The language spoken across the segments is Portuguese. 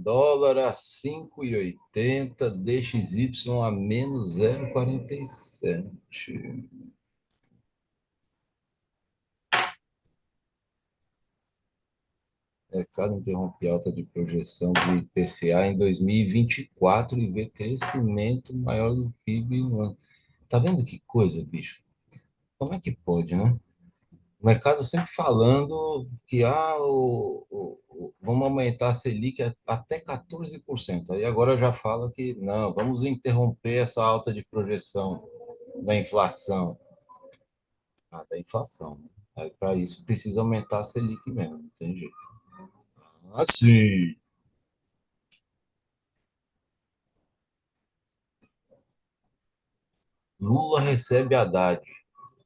Dólar a 5,80, DXY a menos 0,47. Mercado interrompe alta de projeção do IPCA em 2024 e vê crescimento maior do PIB no ano. Tá vendo que coisa, bicho? Como é que pode, né? O mercado sempre falando que vamos aumentar a Selic até 14%. Aí agora já fala que não, vamos interromper essa alta de projeção da inflação. Da inflação, né? Aí para isso precisa aumentar a Selic mesmo, não tem jeito. Assim, Lula recebe Haddad,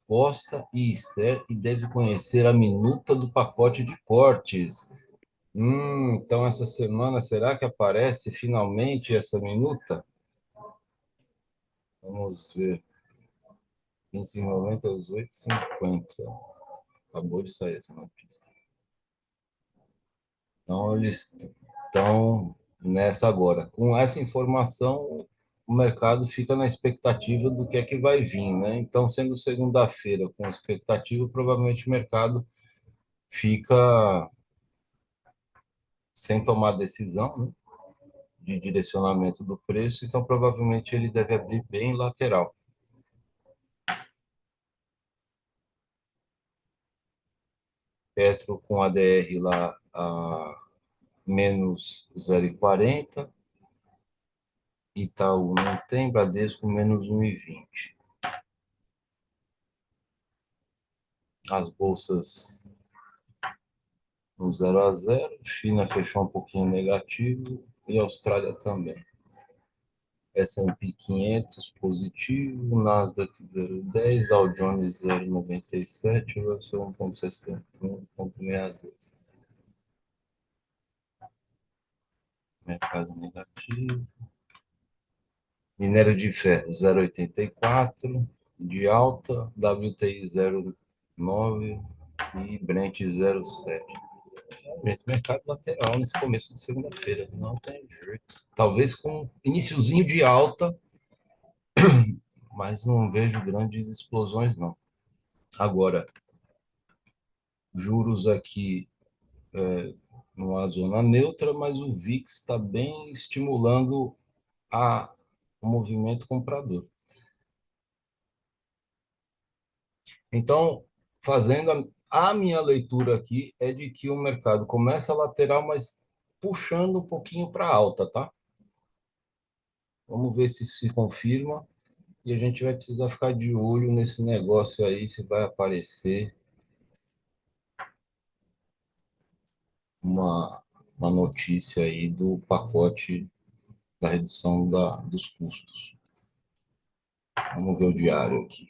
Costa e Esther e deve conhecer a minuta do pacote de cortes. Então essa semana será que aparece finalmente essa minuta? Vamos ver. 15,90 às 8h50. Acabou de sair essa notícia. Então, eles estão nessa agora. Com essa informação, o mercado fica na expectativa do que é que vai vir, né? Então, sendo segunda-feira com expectativa, provavelmente o mercado fica sem tomar decisão, né, de direcionamento do preço, então provavelmente ele deve abrir bem lateral. Petro com ADR lá a menos 0,40, Itaú não tem, Bradesco menos 1,20. As bolsas no 0 a 0, China fechou um pouquinho negativo e Austrália também. S&P 500 positivo, Nasdaq 0,10, Dow Jones 0,97, Russell 1,61, 1,62. Mercado negativo. Minério de ferro 0,84 de alta, WTI 0,9 e Brent 0,7. Mercado lateral nesse começo de segunda-feira, não tem jeito. Talvez com iniciozinho de alta, mas não vejo grandes explosões, não. Agora, juros aqui numa zona neutra, mas o VIX está bem estimulando o movimento comprador. Então, fazendo a minha leitura aqui é de que o mercado começa lateral, mas puxando um pouquinho para alta, tá? Vamos ver se se confirma. E a gente vai precisar ficar de olho nesse negócio aí, se vai aparecer uma, uma notícia aí do pacote da redução dos custos. Vamos ver o diário aqui.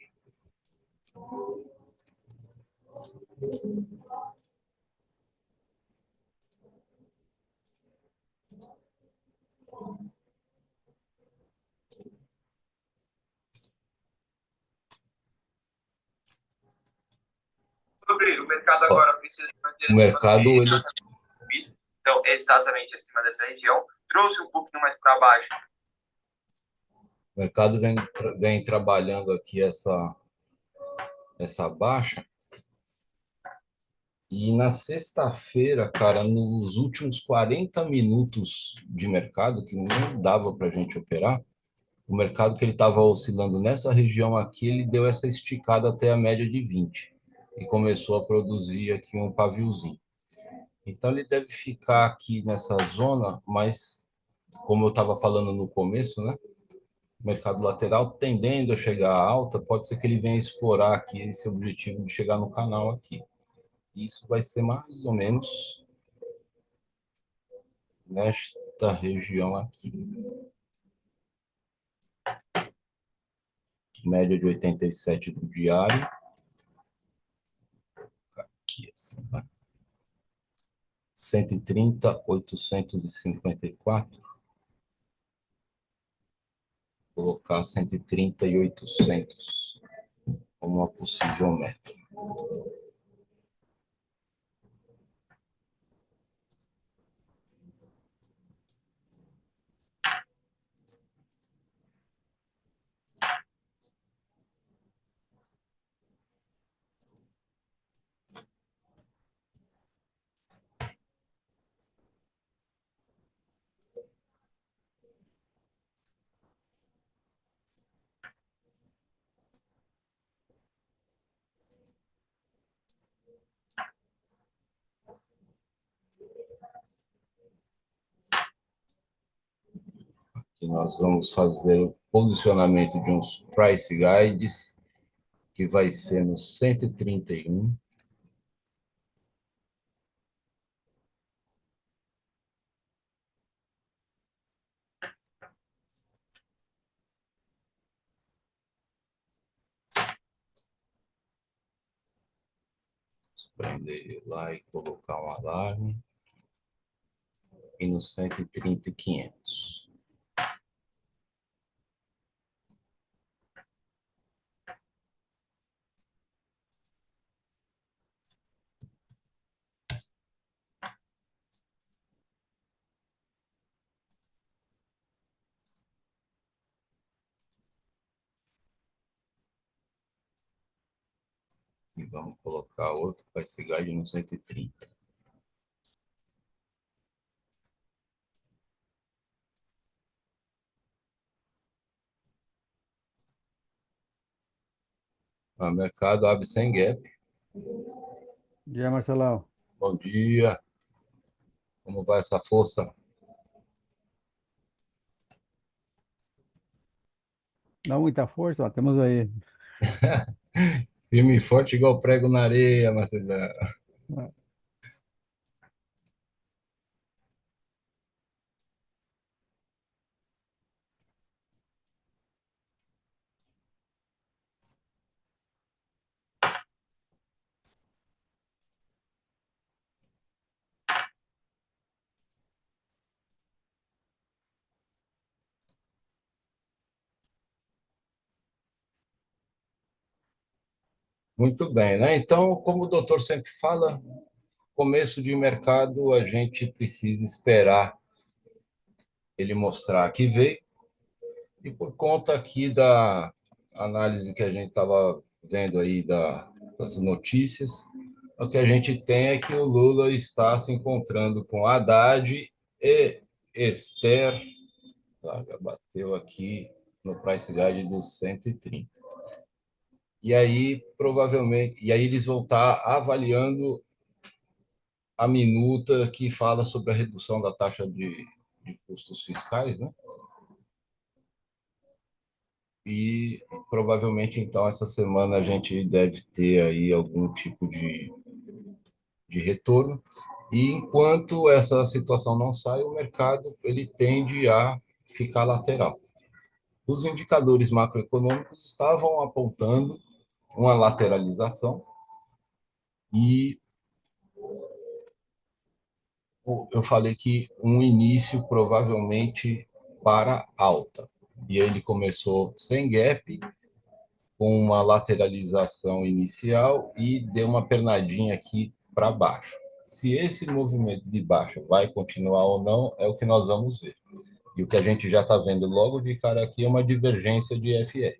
Rodrigo, o mercado agora precisa se manter o mercado ele então, exatamente acima dessa região, trouxe um pouquinho mais para baixo. O mercado vem trabalhando aqui essa baixa. E na sexta-feira, cara, nos últimos 40 minutos de mercado, que não dava para a gente operar, o mercado que ele estava oscilando nessa região aqui, ele deu essa esticada até a média de 20 e começou a produzir aqui um paviozinho. Então, ele deve ficar aqui nessa zona, mas, como eu estava falando no começo, né? Mercado lateral tendendo a chegar à alta, pode ser que ele venha explorar aqui esse objetivo de chegar no canal aqui. Isso vai ser mais ou menos nesta região aqui. Média de 87 do diário. Aqui, assim, vai. 130,854. Colocar 130,800 como uma possível meta. que nós vamos fazer o posicionamento de uns price guides, que vai ser no 131. Prender ele lá e colocar um alarme. E no 130 e 500. E vamos colocar outro price guide no 130. O mercado abre sem gap. E aí, Marcelão? Bom dia. Como vai essa força? Dá muita força, ó, temos aí. Firme e forte igual prego na areia, Marcelo. Muito bem, né? Então, como o doutor sempre fala, começo de mercado a gente precisa esperar ele mostrar que veio. E por conta aqui da análise que a gente estava vendo aí das notícias, o que a gente tem é que o Lula está se encontrando com Haddad e Esther, tá, já bateu aqui no price guide dos 130. E aí, provavelmente, e aí eles vão estar avaliando a minuta que fala sobre a redução da taxa de custos fiscais, né? E provavelmente, então, essa semana a gente deve ter aí algum tipo de retorno. E enquanto essa situação não sai, o mercado ele tende a ficar lateral. Os indicadores macroeconômicos estavam apontando uma lateralização e eu falei que um início provavelmente para alta. E ele começou sem gap, com uma lateralização inicial e deu uma pernadinha aqui para baixo. Se esse movimento de baixa vai continuar ou não, é o que nós vamos ver. E o que a gente já está vendo logo de cara aqui é uma divergência de FE.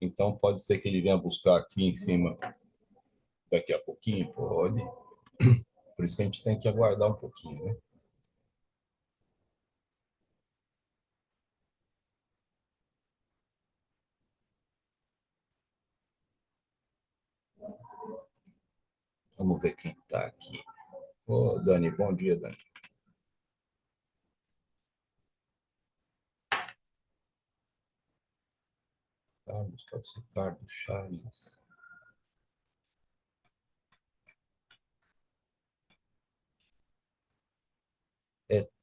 Então, pode ser que ele venha buscar aqui em cima daqui a pouquinho? Pode. Por isso que a gente tem que aguardar um pouquinho, né? Vamos ver quem está aqui. Ô, Dani, bom dia, Dani. Carlos, pode ser Carlos Charles.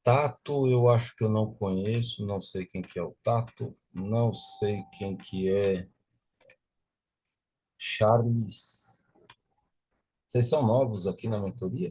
Tato, eu acho que eu não conheço, não sei quem que é o Tato, não sei quem que é Charles. Vocês são novos aqui na mentoria?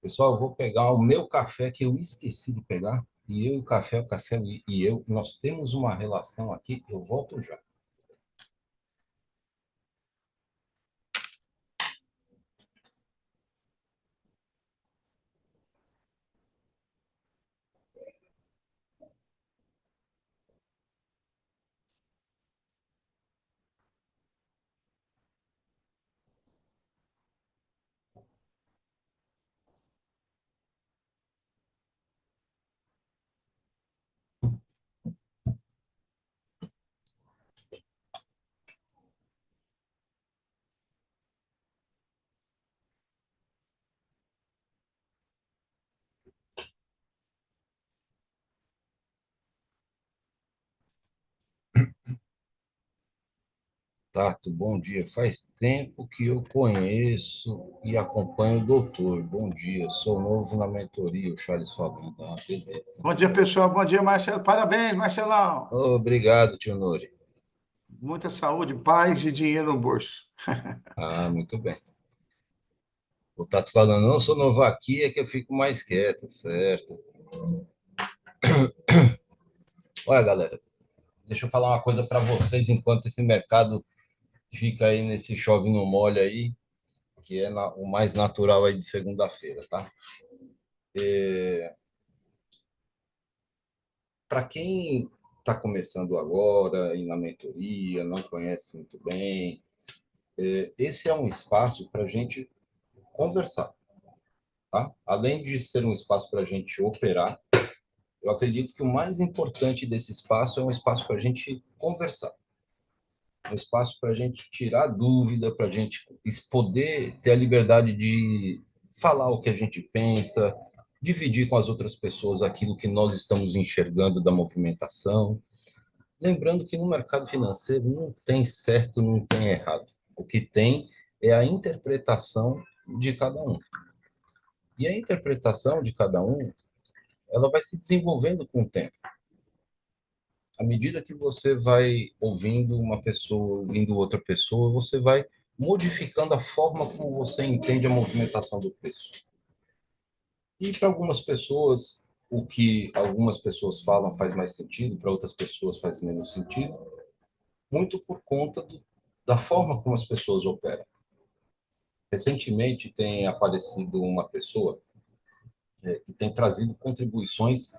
Pessoal, eu vou pegar o meu café que eu esqueci de pegar. E eu e o café e eu, nós temos uma relação aqui, eu volto já. Tato, bom dia. Faz tempo que eu conheço e acompanho o doutor. Bom dia, sou novo na mentoria, o Charles falando. Ah, beleza. Bom dia, pessoal. Bom dia, Marcelo. Parabéns, Marcelão. Obrigado, tio Nori. Muita saúde, paz e dinheiro no bolso. Ah, muito bem. O Tato falando, não sou novo aqui, é que eu fico mais quieto, certo? Olha, galera, deixa eu falar uma coisa para vocês enquanto esse mercado fica aí nesse chove não molha aí, que é o mais natural aí de segunda-feira, tá? Para quem está começando agora e na mentoria, não conhece muito bem, esse é um espaço para a gente conversar, tá? Além de ser um espaço para a gente operar, eu acredito que o mais importante desse espaço é um espaço para a gente conversar, um espaço para a gente tirar dúvida, para a gente poder ter a liberdade de falar o que a gente pensa, dividir com as outras pessoas aquilo que nós estamos enxergando da movimentação. Lembrando que no mercado financeiro não tem certo, não tem errado. O que tem é a interpretação de cada um. E a interpretação de cada um, ela vai se desenvolvendo com o tempo. À medida que você vai ouvindo uma pessoa, ouvindo outra pessoa, você vai modificando a forma como você entende a movimentação do preço. E para algumas pessoas, o que algumas pessoas falam faz mais sentido, para outras pessoas faz menos sentido, muito por conta da forma como as pessoas operam. Recentemente tem aparecido uma pessoa que tem trazido contribuições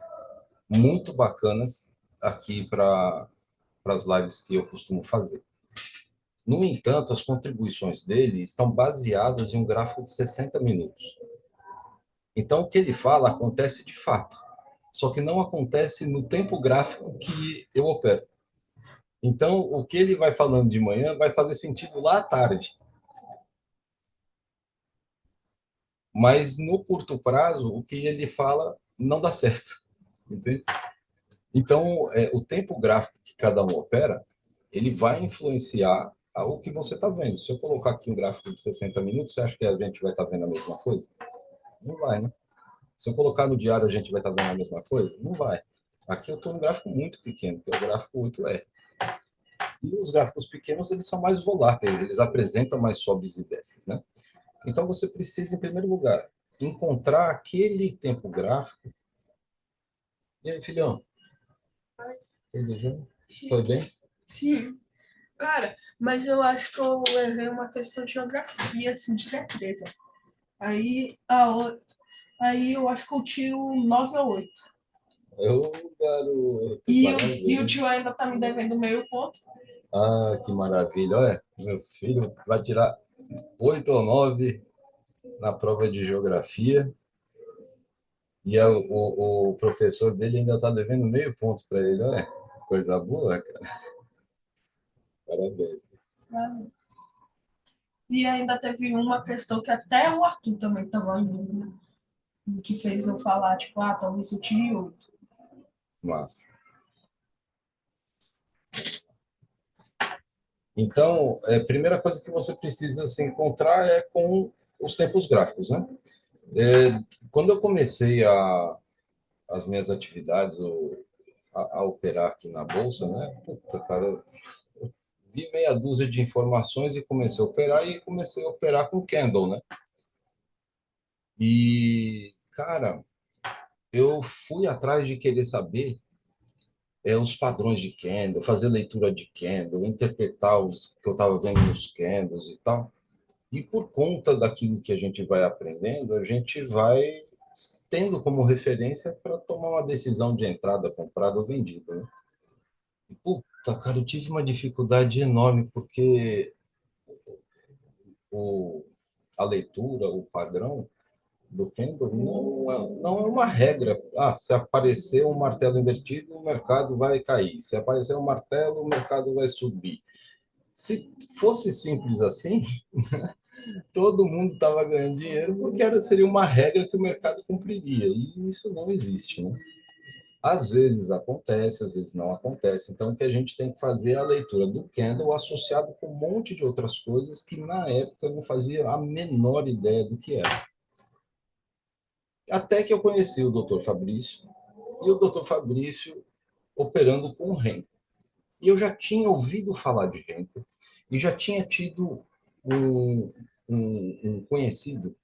muito bacanas aqui para as lives que eu costumo fazer. No entanto, as contribuições dele estão baseadas em um gráfico de 60 minutos. Então, o que ele fala acontece de fato, só que não acontece no tempo gráfico que eu opero. Então, o que ele vai falando de manhã vai fazer sentido lá à tarde. Mas no curto prazo, o que ele fala não dá certo. Entende? Então, o tempo gráfico que cada um opera, ele vai influenciar o que você está vendo. Se eu colocar aqui um gráfico de 60 minutos, você acha que a gente vai estar vendo a mesma coisa? Não vai, né? Se eu colocar no diário, a gente vai estar vendo a mesma coisa? Não vai. Aqui eu estou num gráfico muito pequeno, que é o gráfico 8E. E os gráficos pequenos, eles são mais voláteis, eles apresentam mais sobes e desces, né? Então, você precisa, em primeiro lugar, encontrar aquele tempo gráfico. E aí, filhão? Tudo bem? Foi bem? Sim, cara, mas eu acho que eu errei uma questão de geografia, assim, de certeza. Aí, aí eu acho que eu tiro 9 ou 8. Eu, garoto, E o maravilha. tio ainda tá me devendo meio ponto. Ah, que maravilha. Olha, meu filho vai tirar 8 ou 9 na prova de geografia e o professor dele ainda está devendo meio ponto para ele. Olha, coisa boa, cara. Parabéns. Né? E ainda teve uma questão que até o Arthur também estava em dúvida, que fez eu falar, tipo, talvez eu tire 8. Massa. Então, a primeira coisa que você precisa se encontrar é com os tempos gráficos, né? Quando eu comecei as minhas atividades, a operar aqui na Bolsa, né? Puta, cara, eu vi meia dúzia de informações e comecei a operar e comecei a operar com candle, né? E, cara, eu fui atrás de querer saber os padrões de candle, fazer leitura de candle, interpretar os que eu estava vendo nos candles e tal. E por conta daquilo que a gente vai aprendendo, a gente vai tendo como referência para tomar uma decisão de entrada, comprada ou vendida, né? E, puta, cara, eu tive uma dificuldade enorme porque o, a leitura, o padrão do Kendall não é uma regra. Ah, se aparecer um martelo invertido, o mercado vai cair. Se aparecer um martelo, o mercado vai subir. Se fosse simples assim, todo mundo estava ganhando dinheiro porque seria uma regra que o mercado cumpriria. E isso não existe, né? Às vezes acontece, às vezes não acontece. Então, o que a gente tem que fazer é a leitura do candle associado com um monte de outras coisas que, na época, eu não fazia a menor ideia do que era. Até que eu conheci o Dr. Fabrício, e o Dr. Fabrício operando com o Renko. E eu já tinha ouvido falar de Renko, e já tinha tido um, um conhecido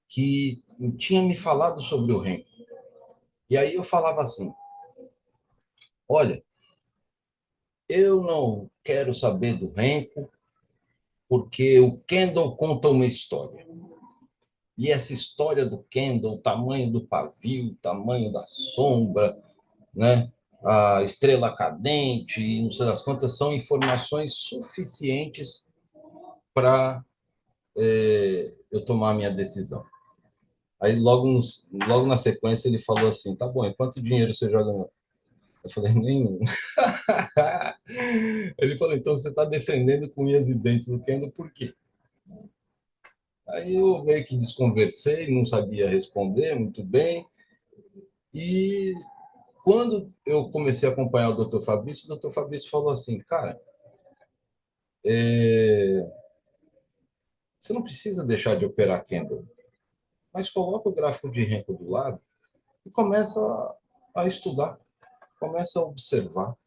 que tinha me falado sobre o Renko. E aí eu falava assim, olha, eu não quero saber do Renko, porque o Kendall conta uma história. E essa história do Kendall, o tamanho do pavio, o tamanho da sombra, né? A estrela cadente, não sei das quantas, são informações suficientes para eu tomar a minha decisão. Aí, logo na sequência, ele falou assim, tá bom, e quanto dinheiro você já ganhou? Eu falei, nenhum. Ele falou, então você está defendendo com unhas e dentes o Kendall, por quê? Aí eu meio que desconversei, não sabia responder muito bem. E quando eu comecei a acompanhar o Dr. Fabrício falou assim, cara, você não precisa deixar de operar candle, mas coloca o gráfico de Renko do lado e começa a estudar, começa a observar,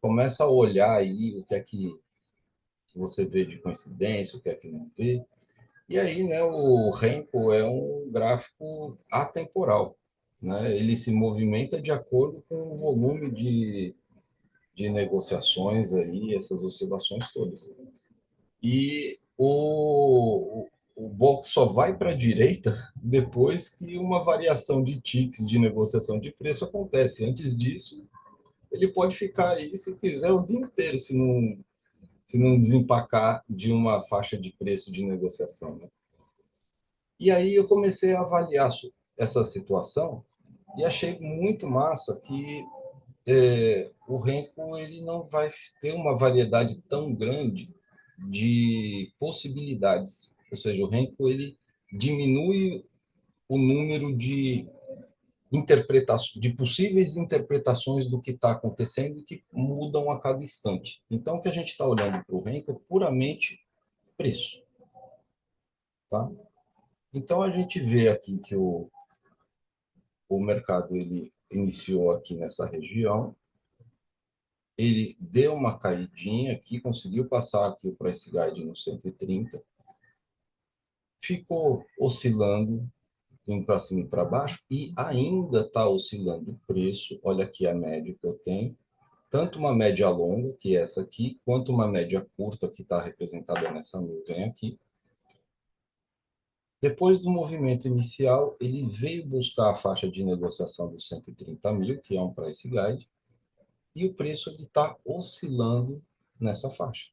começa a olhar aí o que é que você vê de coincidência, o que é que não vê. E aí, né, o Renko é um gráfico atemporal, né? Ele se movimenta de acordo com o volume de negociações aí, essas oscilações todas. E o box só vai para a direita depois que uma variação de ticks de negociação de preço acontece. Antes disso, ele pode ficar aí, se quiser, o dia inteiro, se não desempacar de uma faixa de preço de negociação, né? E aí eu comecei a avaliar essa situação e achei muito massa que o Renko ele não vai ter uma variedade tão grande de possibilidades. Ou seja, o Renko ele diminui o número de possíveis interpretações do que está acontecendo e que mudam a cada instante. Então, o que a gente está olhando para o Renko é puramente preço. Tá? Então, a gente vê aqui que o mercado ele iniciou aqui nessa região, ele deu uma caidinha aqui, conseguiu passar aqui o price guide no 130, ficou oscilando, indo para cima e para baixo, e ainda está oscilando o preço. Olha aqui a média que eu tenho, tanto uma média longa, que é essa aqui, quanto uma média curta, que está representada nessa nuvem aqui. Depois do movimento inicial, ele veio buscar a faixa de negociação dos 130 mil, que é um price guide, e o preço está oscilando nessa faixa.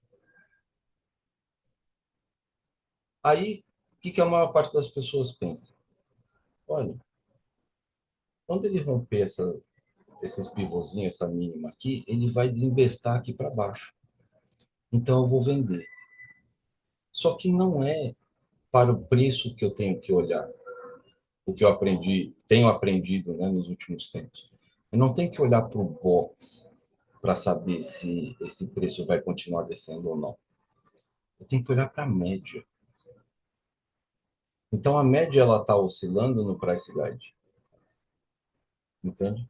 Aí, o que a maior parte das pessoas pensa? Olha, quando ele romper esses pivôzinhos, essa mínima aqui, ele vai desembestar aqui para baixo. Então, eu vou vender. Só que não é para o preço que eu tenho que olhar, o que eu tenho aprendido, né, nos últimos tempos. Eu não tenho que olhar para o box para saber se esse preço vai continuar descendo ou não. Eu tenho que olhar para a média. Então, a média ela está oscilando no price guide. Entende?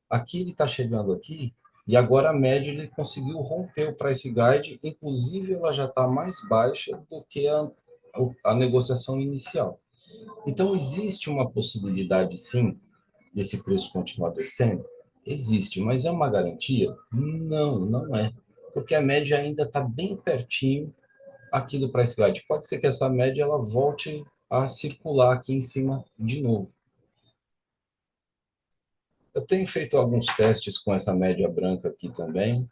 Aqui ele está chegando aqui, e agora a média ele conseguiu romper o price guide, inclusive ela já está mais baixa do que a negociação inicial. Então, existe uma possibilidade, sim, desse preço continuar descendo? Existe, mas é uma garantia? Não, não é. Porque a média ainda está bem pertinho aqui do price guide. Pode ser que essa média ela volte a circular aqui em cima de novo. Eu tenho feito alguns testes com essa média branca aqui também.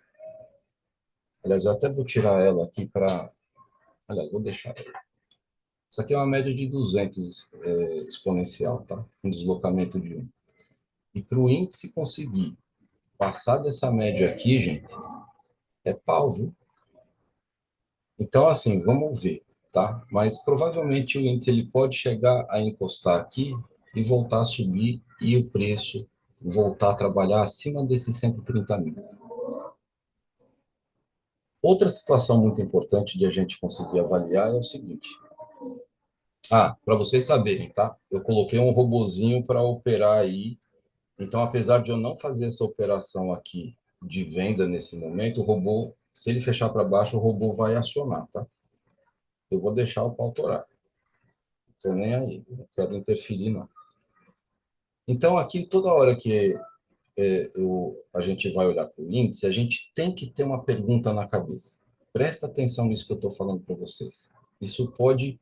Aliás, eu até vou tirar ela aqui para... Aliás, vou deixar ela. Isso aqui é uma média de 200 exponencial, tá? Um deslocamento de 1. E para o índice conseguir passar dessa média aqui, gente, é pau, viu? Então, assim, vamos ver, tá? Mas provavelmente o índice ele pode chegar a encostar aqui e voltar a subir e o preço voltar a trabalhar acima desses 130 mil. Outra situação muito importante de a gente conseguir avaliar é o seguinte. Para vocês saberem, tá? Eu coloquei um robozinho para operar aí. Então, apesar de eu não fazer essa operação aqui de venda nesse momento, o robô, se ele fechar para baixo, o robô vai acionar, tá? Eu vou deixar o pau torar. Não tô nem aí, não quero interferir, não. Então, aqui, toda hora que a gente vai olhar para o índice, a gente tem que ter uma pergunta na cabeça. Presta atenção nisso que eu estou falando para vocês. Isso pode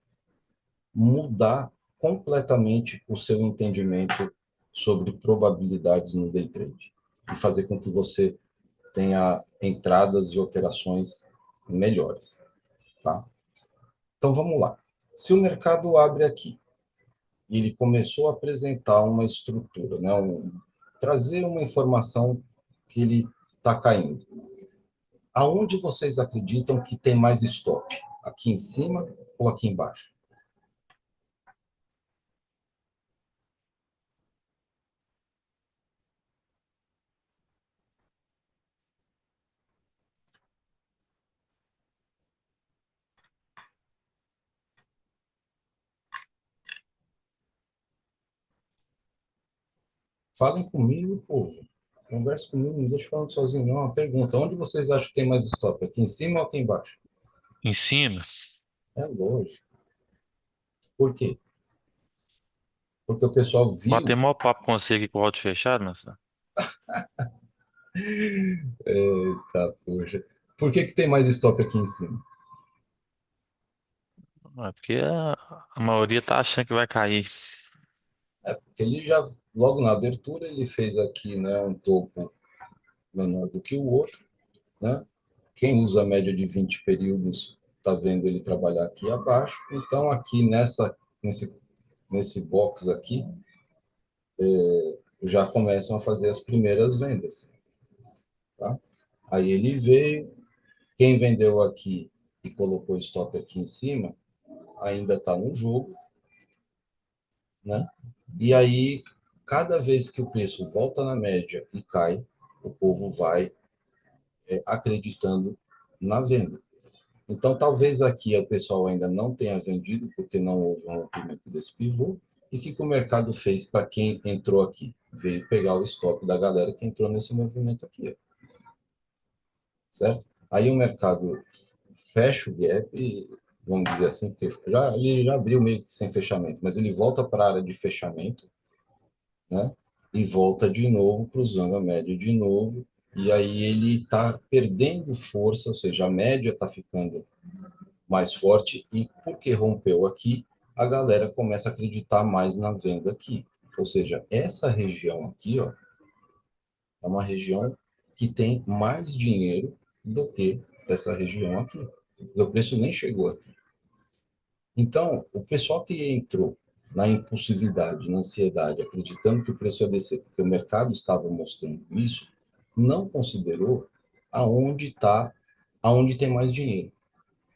mudar completamente o seu entendimento sobre probabilidades no day trade e fazer com que você tenha entradas e operações melhores, tá? Então vamos lá. Se o mercado abre aqui e ele começou a apresentar uma estrutura, né, trazer uma informação que ele está caindo, aonde vocês acreditam que tem mais stop? Aqui em cima ou aqui embaixo? Falem comigo, povo. Converse comigo, não deixe falando sozinho, não. Uma pergunta: onde vocês acham que tem mais stop? Aqui em cima ou aqui embaixo? Em cima, É lógico. Por quê? Porque o pessoal bater viu. maior papo com você aqui com o áudio fechado, nossa. Eita, poxa. Por que tem mais stop aqui em cima? É porque a maioria tá achando que vai cair. Porque ele já, logo na abertura, ele fez aqui, né, um topo menor do que o outro, né? Quem usa a média de 20 períodos está vendo ele trabalhar aqui abaixo. Então, aqui nesse box aqui, já começam a fazer as primeiras vendas, tá? Aí ele veio, quem vendeu aqui e colocou stop aqui em cima, ainda está no jogo, né? E aí, cada vez que o preço volta na média e cai, o povo vai acreditando na venda. Então, talvez aqui o pessoal ainda não tenha vendido, porque não houve um rompimento desse pivô. E o que o mercado fez para quem entrou aqui? Veio pegar o stop da galera que entrou nesse movimento aqui, certo? Aí o mercado fecha o gap, e, vamos dizer assim, porque ele já abriu meio que sem fechamento, mas ele volta para a área de fechamento, né? E volta de novo, cruzando a média de novo, e aí ele está perdendo força, ou seja, a média está ficando mais forte, e porque rompeu aqui, a galera começa a acreditar mais na venda aqui. Ou seja, essa região aqui, ó, é uma região que tem mais dinheiro do que essa região aqui. O preço nem chegou aqui. Então, o pessoal que entrou na impulsividade, na ansiedade, acreditando que o preço ia descer, porque o mercado estava mostrando isso, não considerou aonde tem mais dinheiro.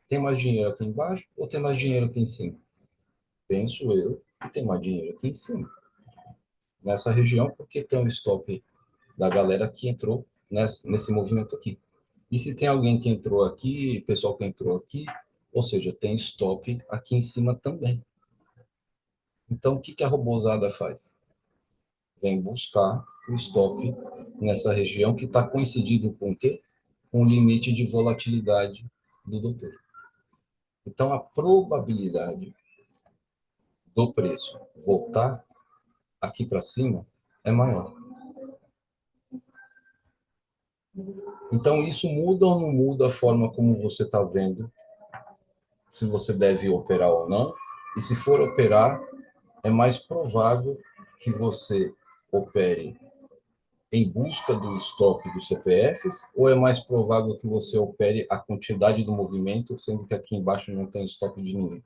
Tem mais dinheiro aqui embaixo ou tem mais dinheiro aqui em cima? Penso eu que tem mais dinheiro aqui em cima, nessa região, porque tem um stop da galera que entrou nesse movimento aqui. E se tem alguém que entrou aqui, pessoal que entrou aqui, ou seja, tem stop aqui em cima também. Então, o que a robozada faz? Vem buscar o stop nessa região que está coincidido com o quê? Com o limite de volatilidade do doutor. Então, a probabilidade do preço voltar aqui para cima é maior. Então, isso muda ou não muda a forma como você está vendo se você deve operar ou não? E se for operar, é mais provável que você opere em busca do stop dos CPFs, ou é mais provável que você opere a quantidade do movimento, sendo que aqui embaixo não tem stop de ninguém?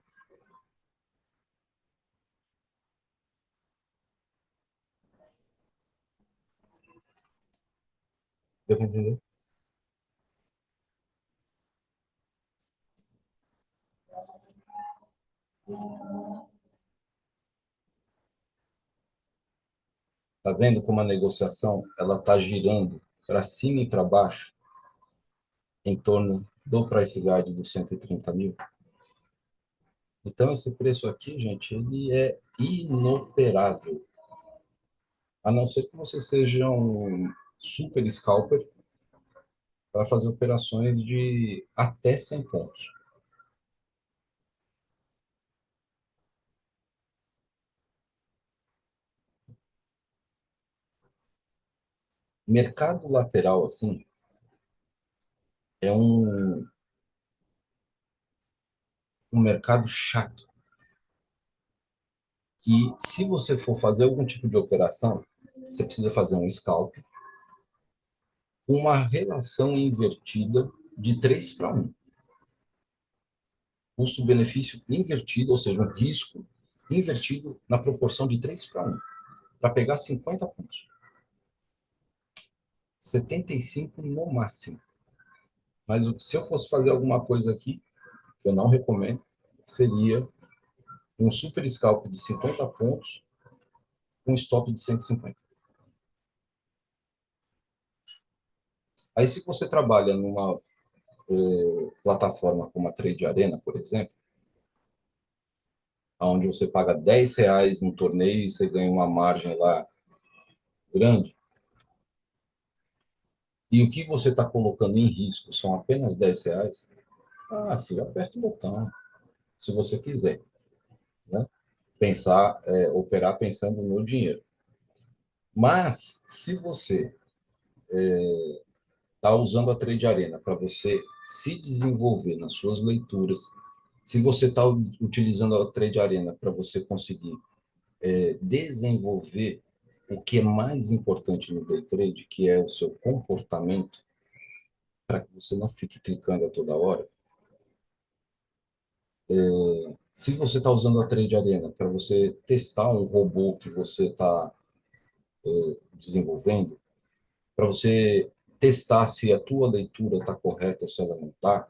Deu para entender? Tá vendo como a negociação ela está girando para cima e para baixo em torno do price guide dos 130 mil? Então, esse preço aqui, gente, ele é inoperável. A não ser que você seja um super scalper para fazer operações de até 100 pontos. Mercado lateral, assim, é um mercado chato, que se você for fazer algum tipo de operação, você precisa fazer um scalp com uma relação invertida de 3 para 1. Custo-benefício invertido, ou seja, um risco invertido na proporção de 3 para 1, para pegar 50 pontos. 75 no máximo. Mas se eu fosse fazer alguma coisa aqui, que eu não recomendo, seria um super scalp de 50 pontos com stop de 150. Aí, se você trabalha numa plataforma como a Trade Arena, por exemplo, onde você paga R$ 10 no torneio e você ganha uma margem lá grande, e o que você está colocando em risco são apenas R$ 10, filho, aperta o botão, se você quiser, né? Pensar, operar pensando no dinheiro. Mas, se você está usando a Trade Arena para você se desenvolver nas suas leituras, se você está utilizando a Trade Arena para você conseguir desenvolver o que é mais importante no day trade, que é o seu comportamento, para que você não fique clicando a toda hora. Se você está usando a Trade Arena para você testar um robô que você está desenvolvendo, para você testar se a tua leitura está correta ou se ela não está,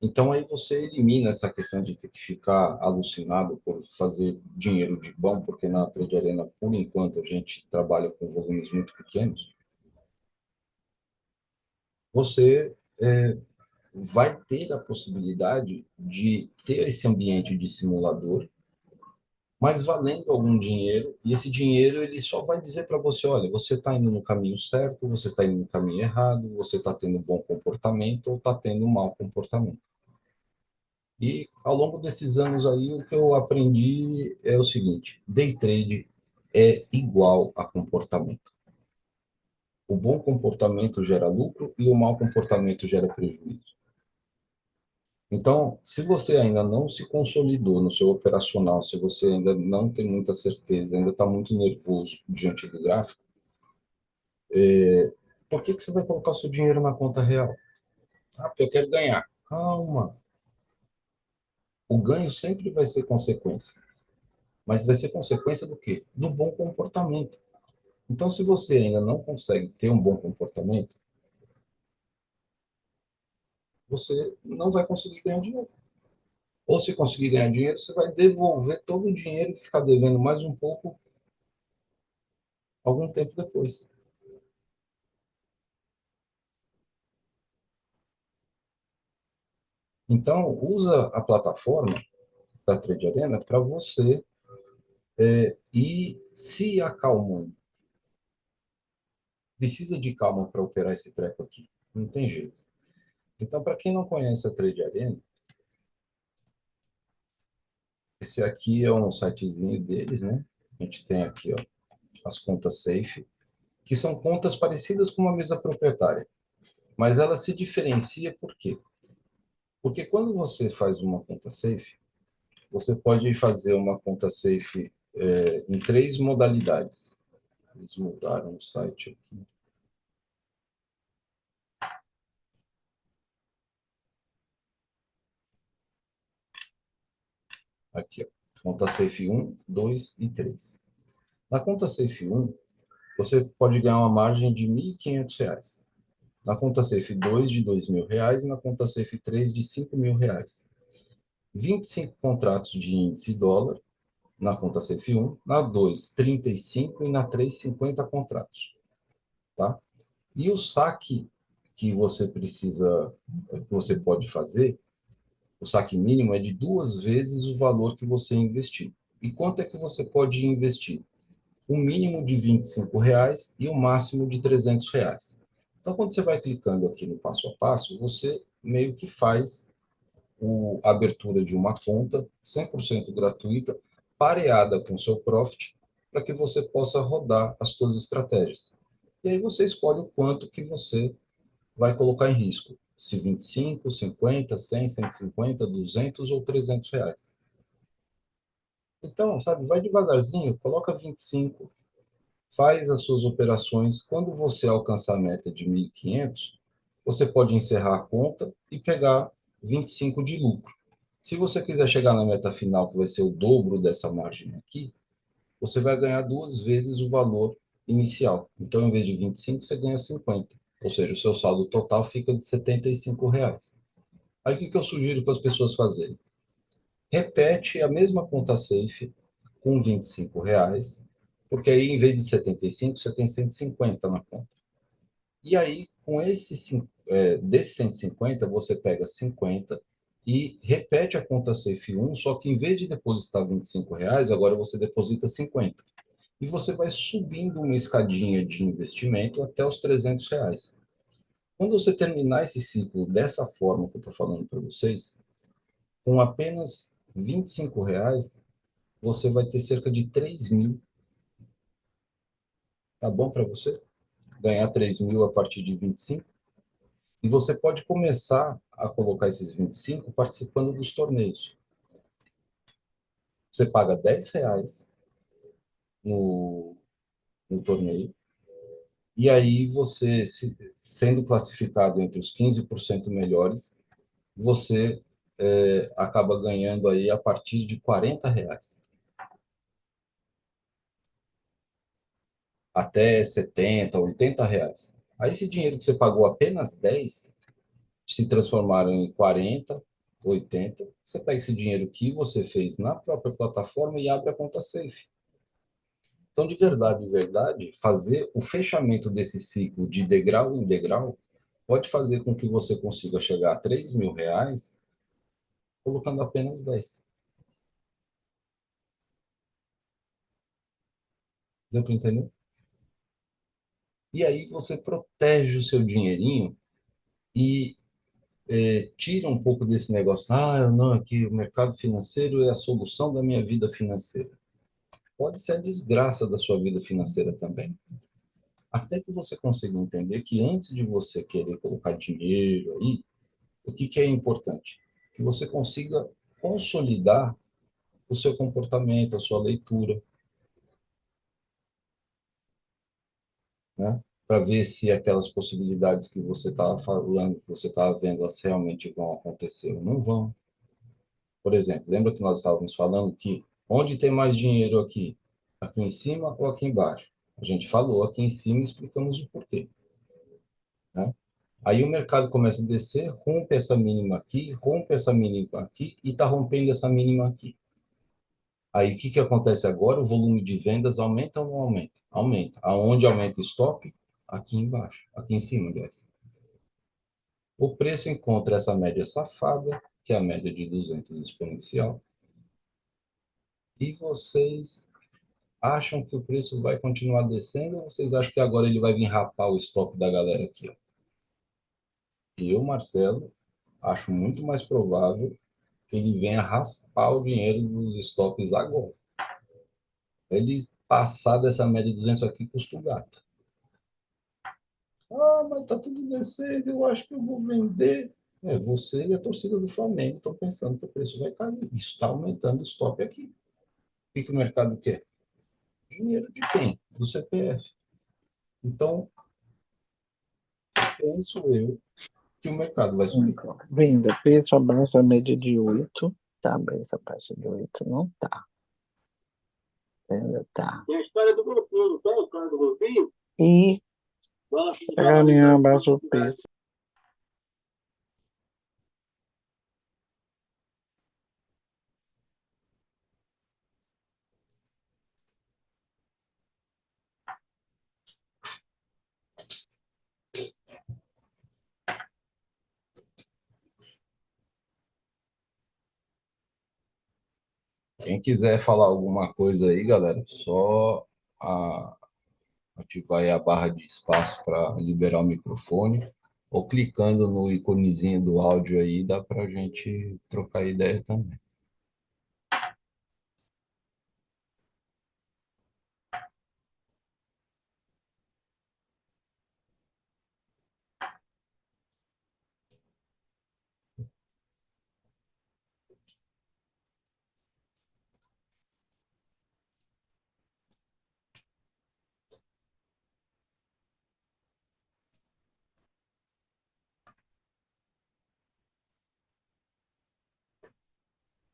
então aí você elimina essa questão de ter que ficar alucinado por fazer dinheiro de bom, porque na Trade Arena, por enquanto, a gente trabalha com volumes muito pequenos. Você vai ter a possibilidade de ter esse ambiente de simulador, mas valendo algum dinheiro, e esse dinheiro ele só vai dizer para você, olha, você está indo no caminho certo, você está indo no caminho errado, você está tendo bom comportamento ou está tendo mau comportamento. E ao longo desses anos aí, o que eu aprendi é o seguinte: day trade é igual a comportamento. O bom comportamento gera lucro e o mau comportamento gera prejuízo. Então, se você ainda não se consolidou no seu operacional, se você ainda não tem muita certeza, ainda está muito nervoso diante do gráfico, por que você vai colocar o seu dinheiro na conta real? Porque eu quero ganhar. Calma. O ganho sempre vai ser consequência. Mas vai ser consequência do quê? Do bom comportamento. Então, se você ainda não consegue ter um bom comportamento, você não vai conseguir ganhar dinheiro. Ou se conseguir ganhar dinheiro, você vai devolver todo o dinheiro e ficar devendo mais um pouco algum tempo depois. Então, usa a plataforma da Trade Arena para você ir se acalmando. Precisa de calma para operar esse treco aqui. Não tem jeito. Então, para quem não conhece a Trade Arena, esse aqui é um sitezinho deles, né? A gente tem aqui, ó, as contas safe, que são contas parecidas com uma mesa proprietária, mas ela se diferencia por quê? Porque quando você faz uma conta safe, você pode fazer uma conta safe em 3 modalidades. Eles mudaram o site aqui. Aqui, ó, conta safe 1, 2 e 3. Na conta safe 1, você pode ganhar uma margem de R$ 1.500. Na conta safe 2 de R$ 2.000 e na conta safe 3 de R$ 5.000. 25 contratos de índice dólar, na conta CF1, na 2, 35 e na 3, 50 contratos, tá? E o saque que você precisa, que você pode fazer, o saque mínimo é de 2 vezes o valor que você investiu. E quanto é que você pode investir? O mínimo de R$ 25 e o máximo de R$ 300. Então, quando você vai clicando aqui no passo a passo, você meio que faz a abertura de uma conta 100% gratuita, pareada com o seu Profit, para que você possa rodar as suas estratégias. E aí você escolhe o quanto que você vai colocar em risco. Se 25, 50, 100, 150, 200 ou R$ 300. Então, sabe, vai devagarzinho, coloca 25, faz as suas operações. Quando você alcançar a meta de 1.500, você pode encerrar a conta e pegar 25 de lucro. Se você quiser chegar na meta final, que vai ser o dobro dessa margem aqui, você vai ganhar 2 vezes o valor inicial. Então, em vez de 25, você ganha 50. Ou seja, o seu saldo total fica de R$ 75. Aí, o que eu sugiro para as pessoas fazerem? Repete a mesma conta safe com R$ 25, porque aí, em vez de 75, você tem 150 na conta. E aí, com desses 150, você pega 50 e repete a conta safe 1, só que em vez de depositar R$ 25, agora você deposita 50. E você vai subindo uma escadinha de investimento até os R$ 300. Quando você terminar esse ciclo dessa forma que eu estou falando para vocês, com apenas R$ 25, você vai ter cerca de 3.000. Tá bom para você? Ganhar 3.000 a partir de 25. E você pode começar a colocar esses 25 participando dos torneios. Você paga R$ 10 no, no torneio, e aí você, sendo classificado entre os 15% melhores, você acaba ganhando aí a partir de R$ 40. Até 70, R$ 80. Aí esse dinheiro que você pagou apenas 10 se transformaram em 40, 80. Você pega esse dinheiro que você fez na própria plataforma e abre a conta safe. Então, de verdade, fazer o fechamento desse ciclo de degrau em degrau pode fazer com que você consiga chegar a R$ 3.000 colocando apenas 10. Deu para entender? E aí você protege o seu dinheirinho e tira um pouco desse negócio. Ah, não, aqui o mercado financeiro é a solução da minha vida financeira. Pode ser a desgraça da sua vida financeira também. Até que você consiga entender que antes de você querer colocar dinheiro aí, o que é importante? Que você consiga consolidar o seu comportamento, a sua leitura, né? Para ver se aquelas possibilidades que você estava falando, que você estava vendo, elas realmente vão acontecer ou não vão. Por exemplo, lembra que nós estávamos falando que onde tem mais dinheiro aqui? Aqui em cima ou aqui embaixo? A gente falou aqui em cima e explicamos o porquê, né? Aí o mercado começa a descer, rompe essa mínima aqui e está rompendo essa mínima aqui. Aí o que acontece agora? O volume de vendas aumenta ou não aumenta? Aumenta. Aonde aumenta o stop? Aqui embaixo, aqui em cima, aliás. O preço encontra essa média safada, que é a média de 200 exponencial, e vocês acham que o preço vai continuar descendo ou vocês acham que agora ele vai vir rapar o stop da galera aqui, ó? Eu, Marcelo, acho muito mais provável que ele venha raspar o dinheiro dos estoques agora. Ele passar dessa média de 200 aqui custa o gato. Ah, mas tá tudo descendo, eu acho que eu vou vender. Você e a torcida do Flamengo estão pensando que o preço vai cair. Isso está aumentando o stop aqui. O que o mercado quer? Dinheiro de quem? Do CPF. Então, penso eu que o mercado vai subir. Venda, preço abaixo da média de 8. Tá abaixo de 8, não tá. Ainda tá. Tem a história do grupinho, tem a história do grupinho? E a galinha abaixo do preço. Quem quiser falar alguma coisa aí, galera, só a- ativar aí a barra de espaço para liberar o microfone, ou clicando no iconezinho do áudio aí, dá para a gente trocar ideia também.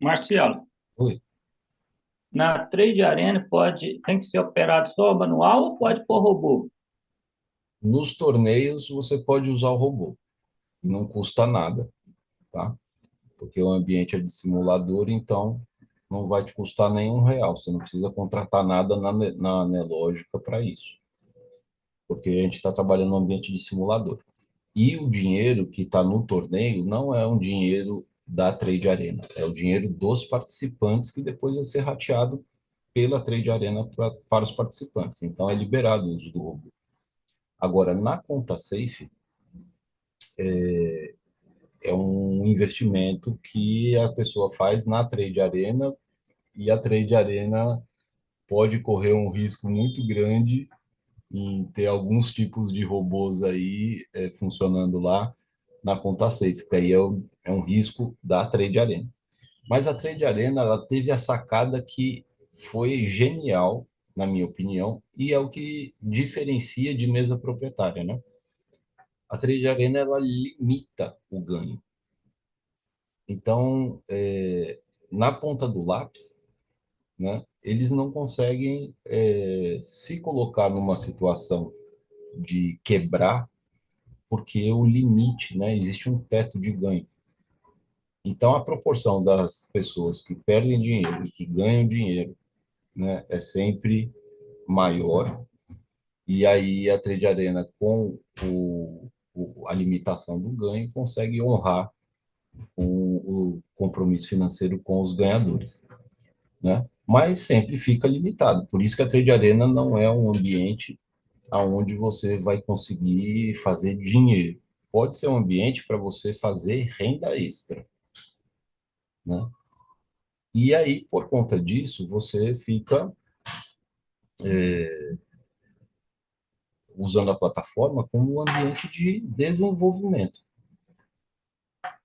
Marcelo, Oi. na Trade Arena tem que ser operado só manual ou pode pôr robô? Nos torneios, você pode usar o robô, não custa nada, tá? Porque o ambiente é de simulador, então não vai te custar nenhum real. Você não precisa contratar nada na Nelogica para isso, porque a gente está trabalhando no ambiente de simulador. E o dinheiro que está no torneio não é um dinheiro da Trade Arena, é o dinheiro dos participantes que depois vai ser rateado pela Trade Arena para os participantes. Então é liberado o uso do robô. Agora, na conta Safe, é um investimento que a pessoa faz na Trade Arena, e a Trade Arena pode correr um risco muito grande em ter alguns tipos de robôs aí funcionando lá na conta safe, que aí é um risco da Trade Arena. Mas a Trade Arena, ela teve a sacada que foi genial, na minha opinião, e é o que diferencia de mesa proprietária, né? A Trade Arena, ela limita o ganho. Então, na ponta do lápis, né, eles não conseguem se colocar numa situação de quebrar, porque o limite, né, existe um teto de ganho. Então, a proporção das pessoas que perdem dinheiro e que ganham dinheiro, né, é sempre maior. E aí a Trade Arena, com a limitação do ganho, consegue honrar o compromisso financeiro com os ganhadores, né? Mas sempre fica limitado. Por isso que a Trade Arena não é um ambiente aonde você vai conseguir fazer dinheiro. Pode ser um ambiente para você fazer renda extra, né? E aí, por conta disso, você fica usando a plataforma como um ambiente de desenvolvimento.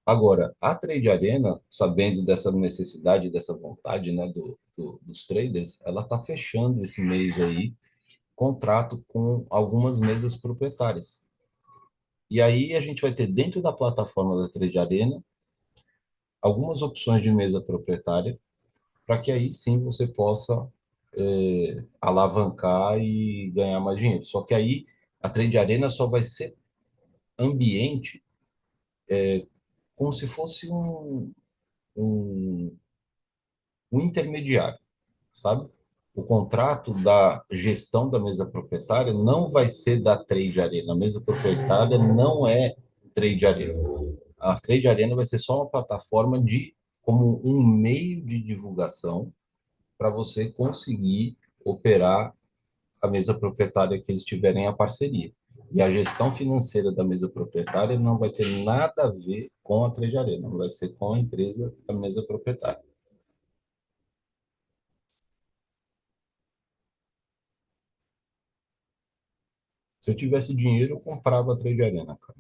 Agora, a Trade Arena, sabendo dessa necessidade, dessa vontade, né, dos traders, ela está fechando esse mês aí contrato com algumas mesas proprietárias. E aí a gente vai ter dentro da plataforma da Trade Arena algumas opções de mesa proprietária, para que aí sim você possa alavancar e ganhar mais dinheiro. Só que aí a Trade Arena só vai ser ambiente como se fosse um, um intermediário, sabe? O contrato da gestão da mesa proprietária não vai ser da Trade Arena. A mesa proprietária não é Trade Arena. A Trade Arena vai ser só uma plataforma como um meio de divulgação para você conseguir operar a mesa proprietária que eles tiverem a parceria. E a gestão financeira da mesa proprietária não vai ter nada a ver com a Trade Arena, vai ser com a empresa da mesa proprietária. Se eu tivesse dinheiro, eu comprava a Trade Arena, cara.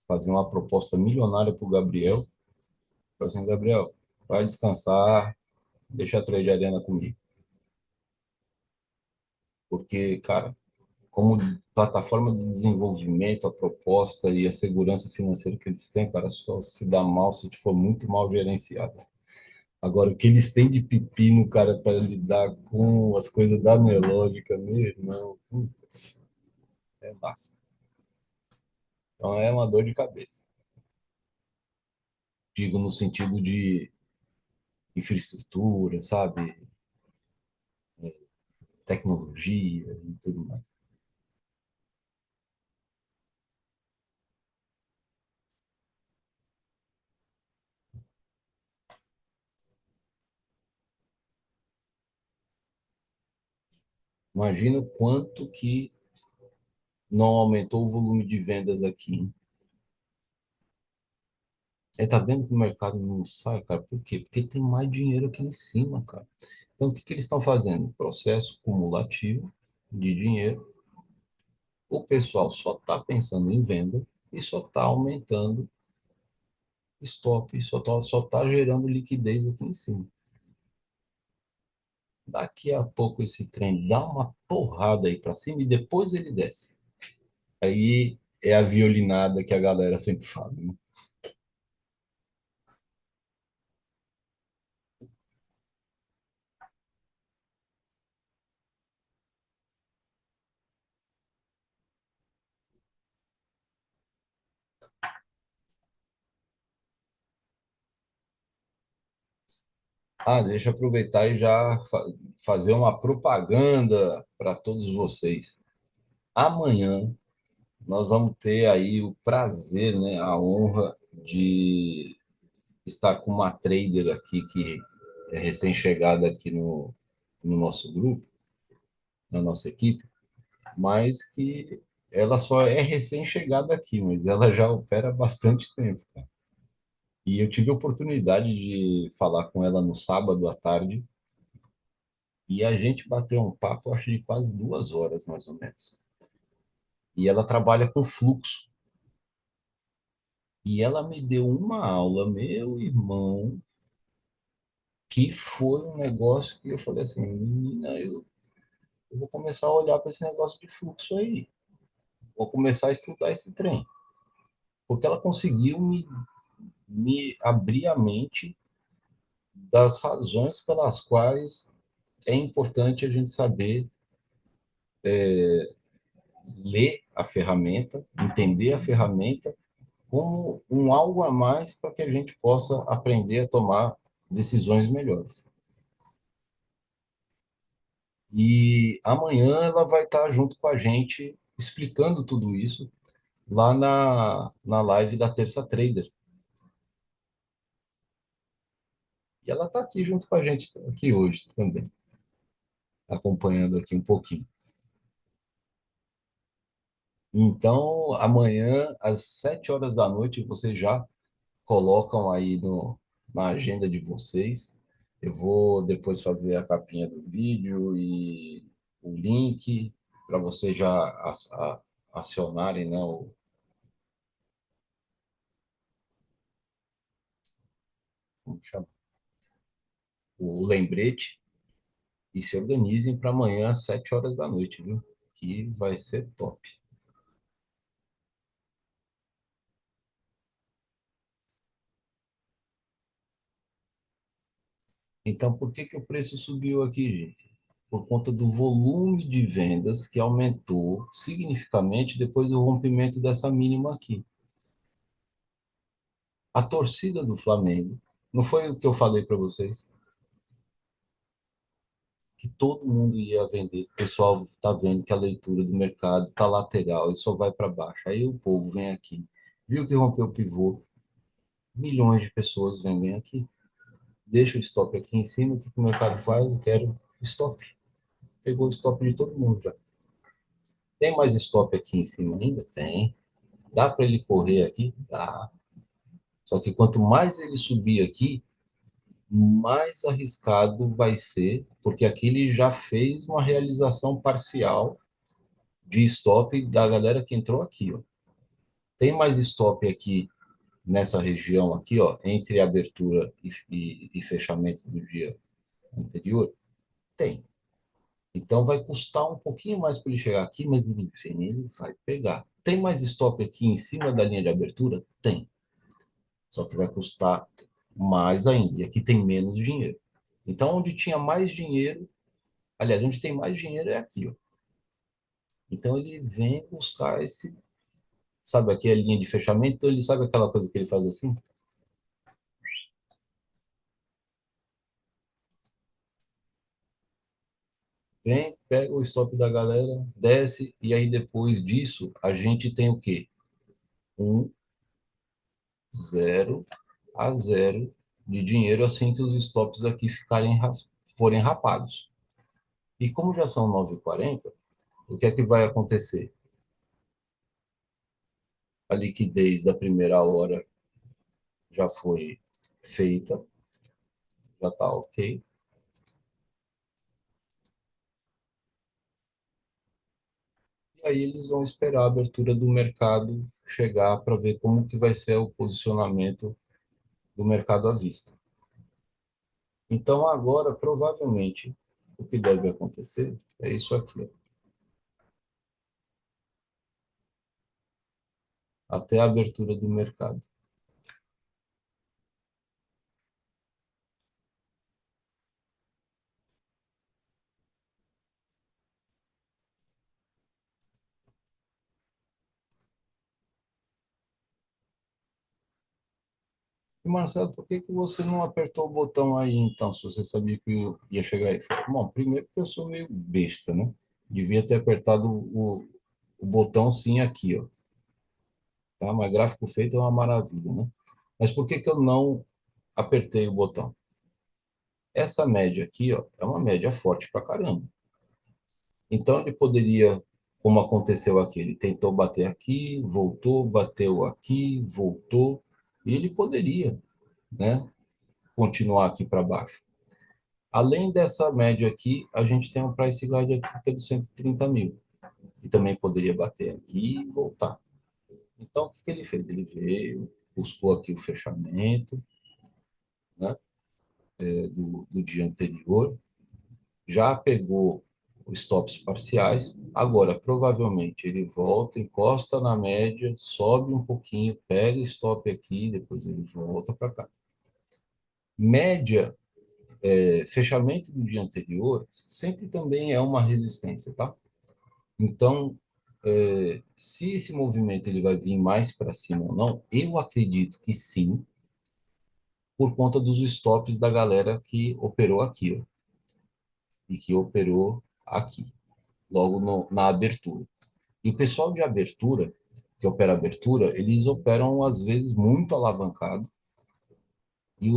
Fazia uma proposta milionária para o Gabriel. Falei assim, Gabriel, vai descansar, deixa a Trade Arena comigo. Porque, cara, como plataforma de desenvolvimento, a proposta e a segurança financeira que eles têm, cara, só se dá mal se for muito mal gerenciado. Agora, o que eles têm de pepino, cara, para lidar com as coisas da Neológica, meu irmão, putz, é massa. Então, é uma dor de cabeça. Digo no sentido de infraestrutura, sabe? Tecnologia e tudo mais. Imagina o quanto que não aumentou o volume de vendas aqui. Tá vendo que o mercado não sai, cara? Por quê? Porque tem mais dinheiro aqui em cima, cara. Então, o que que eles estão fazendo? Processo cumulativo de dinheiro. O pessoal só está pensando em venda e só está aumentando stop, só tá gerando liquidez aqui em cima. Daqui a pouco esse trem dá uma porrada aí para cima e depois ele desce. Aí é a violinada que a galera sempre fala, né? Ah, deixa eu aproveitar e já fazer uma propaganda para todos vocês. Amanhã nós vamos ter aí o prazer, né, a honra de estar com uma trader aqui que é recém-chegada aqui no nosso grupo, na nossa equipe, mas que ela só é recém-chegada aqui, mas ela já opera há bastante tempo. E eu tive a oportunidade de falar com ela no sábado à tarde e a gente bateu um papo, acho, de quase 2 horas, mais ou menos. E ela trabalha com fluxo. E ela me deu uma aula, meu irmão, que foi um negócio que eu falei assim, menina, eu vou começar a olhar para esse negócio de fluxo aí. Vou começar a estudar esse trem. Porque ela conseguiu me abrir a mente das razões pelas quais é importante a gente saber ler a ferramenta, entender a ferramenta como um algo a mais para que a gente possa aprender a tomar decisões melhores. E amanhã ela vai estar junto com a gente explicando tudo isso lá na live da Terça Trader. E ela está aqui junto com a gente aqui hoje também, acompanhando aqui um pouquinho. Então, amanhã, às 7 horas da noite, vocês já colocam aí na agenda de vocês. Eu vou depois fazer a capinha do vídeo e o link para vocês já acionarem, né, como chama? O lembrete e se organizem para amanhã às 7 horas da noite, viu? Que vai ser top. Então, por que que o preço subiu aqui, gente? Por conta do volume de vendas que aumentou significativamente depois do rompimento dessa mínima aqui. A torcida do Flamengo, não foi o que eu falei para vocês? Que todo mundo ia vender. O pessoal está vendo que a leitura do mercado está lateral e só vai para baixo. Aí o povo vem aqui, viu que rompeu o pivô, milhões de pessoas vendem aqui. Deixa o stop aqui em cima, o que o mercado faz? Eu quero stop. Pegou o stop de todo mundo já. Tem mais stop aqui em cima ainda? Tem. Dá para ele correr aqui? Dá. Só que quanto mais ele subir aqui, mais arriscado vai ser, porque aqui ele já fez uma realização parcial de stop da galera que entrou aqui, ó. Tem mais stop aqui nessa região aqui, ó, entre abertura e fechamento do dia anterior? Tem. Então vai custar um pouquinho mais para ele chegar aqui, mas ele vem, ele vai pegar. Tem mais stop aqui em cima da linha de abertura? Tem. Só que vai custar mais ainda. E aqui tem menos dinheiro. Então, onde tinha mais dinheiro, aliás, onde tem mais dinheiro é aqui, ó. Então ele vem buscar esse, sabe, aqui é a linha de fechamento, então ele sabe aquela coisa que ele faz assim? Vem, pega o stop da galera, desce, e aí depois disso a gente tem o quê? 0 a 0 de dinheiro assim que os stops aqui forem rapados. E como já são 9h40, o que é que vai acontecer? A liquidez da primeira hora já foi feita, já está ok. E aí eles vão esperar a abertura do mercado chegar para ver como que vai ser o posicionamento do mercado à vista. Então agora, provavelmente, o que deve acontecer é isso aqui, ó. Até a abertura do mercado. E Marcelo, por que que você não apertou o botão aí então, se você sabia que ia chegar aí? Falei, bom, primeiro que eu sou meio besta, né? Devia ter apertado o botão sim aqui, ó. Tá? Mas gráfico feito é uma maravilha, né? Mas por que que eu não apertei o botão? Essa média aqui, ó, é uma média forte pra caramba. Então ele poderia, como aconteceu aqui, ele tentou bater aqui, voltou, bateu aqui, voltou, e ele poderia, né, continuar aqui para baixo. Além dessa média aqui, a gente tem um price guide aqui que é de 130 mil. E também poderia bater aqui e voltar. Então, o que que ele fez? Ele veio, buscou aqui o fechamento, né, do dia anterior, já pegou os stops parciais, agora provavelmente ele volta, encosta na média, sobe um pouquinho, pega o stop aqui, depois ele volta para cá. Média, fechamento do dia anterior, sempre também é uma resistência, tá? Então, se esse movimento ele vai vir mais para cima ou não, eu acredito que sim, por conta dos stops da galera que operou aqui, ó, e que operou aqui, logo na abertura. E o pessoal de abertura, que opera abertura, eles operam às vezes muito alavancado e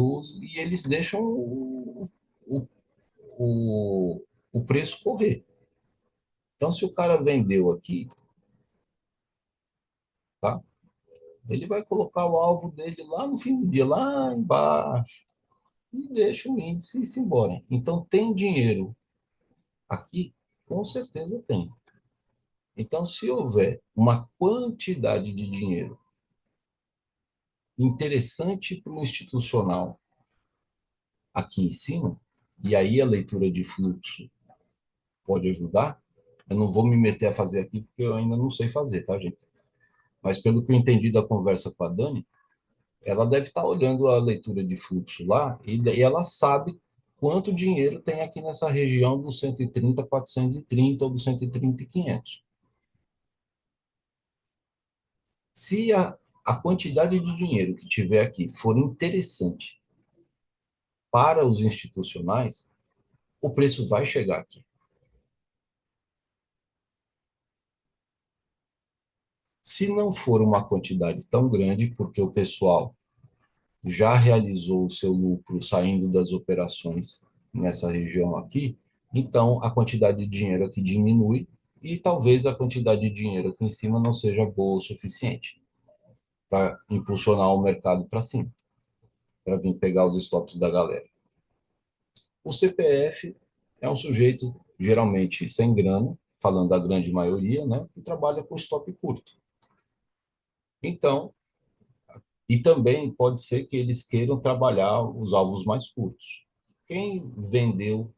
eles deixam o, o preço correr. Então, se o cara vendeu aqui, tá? Ele vai colocar o alvo dele lá no fim do dia, lá embaixo, e deixa o índice ir embora. Então, tem dinheiro aqui? Com certeza tem. Então, se houver uma quantidade de dinheiro interessante para o institucional aqui em cima, e aí a leitura de fluxo pode ajudar. Eu não vou me meter a fazer aqui, porque eu ainda não sei fazer, tá, gente? Mas pelo que eu entendi da conversa com a Dani, ela deve estar olhando a leitura de fluxo lá e ela sabe quanto dinheiro tem aqui nessa região do 130, 430 ou do 130 e 500. Se a quantidade de dinheiro que tiver aqui for interessante para os institucionais, o preço vai chegar aqui. Se não for uma quantidade tão grande, porque o pessoal já realizou o seu lucro saindo das operações nessa região aqui, então a quantidade de dinheiro aqui diminui e talvez a quantidade de dinheiro aqui em cima não seja boa o suficiente para impulsionar o mercado para cima, para vir pegar os stops da galera. O CPF é um sujeito geralmente sem grana, falando da grande maioria, né, que trabalha com stop curto. Então, e também pode ser que eles queiram trabalhar os alvos mais curtos. Quem vendeu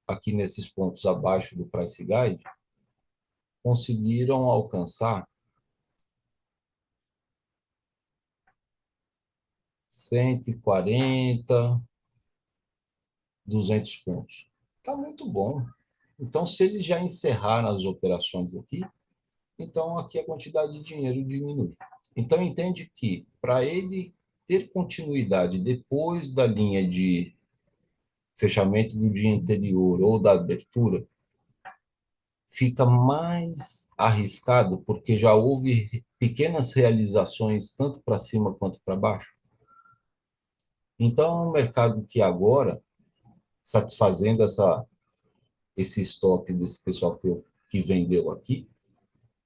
aqui nesses pontos abaixo do price guide conseguiram alcançar 140, 200 pontos. Está muito bom. Então, se eles já encerraram as operações aqui, então aqui a quantidade de dinheiro diminui. Então, entende que para ele ter continuidade depois da linha de fechamento do dia anterior ou da abertura, fica mais arriscado porque já houve pequenas realizações tanto para cima quanto para baixo. Então, é um mercado que agora satisfazendo esse stop desse pessoal que vendeu aqui,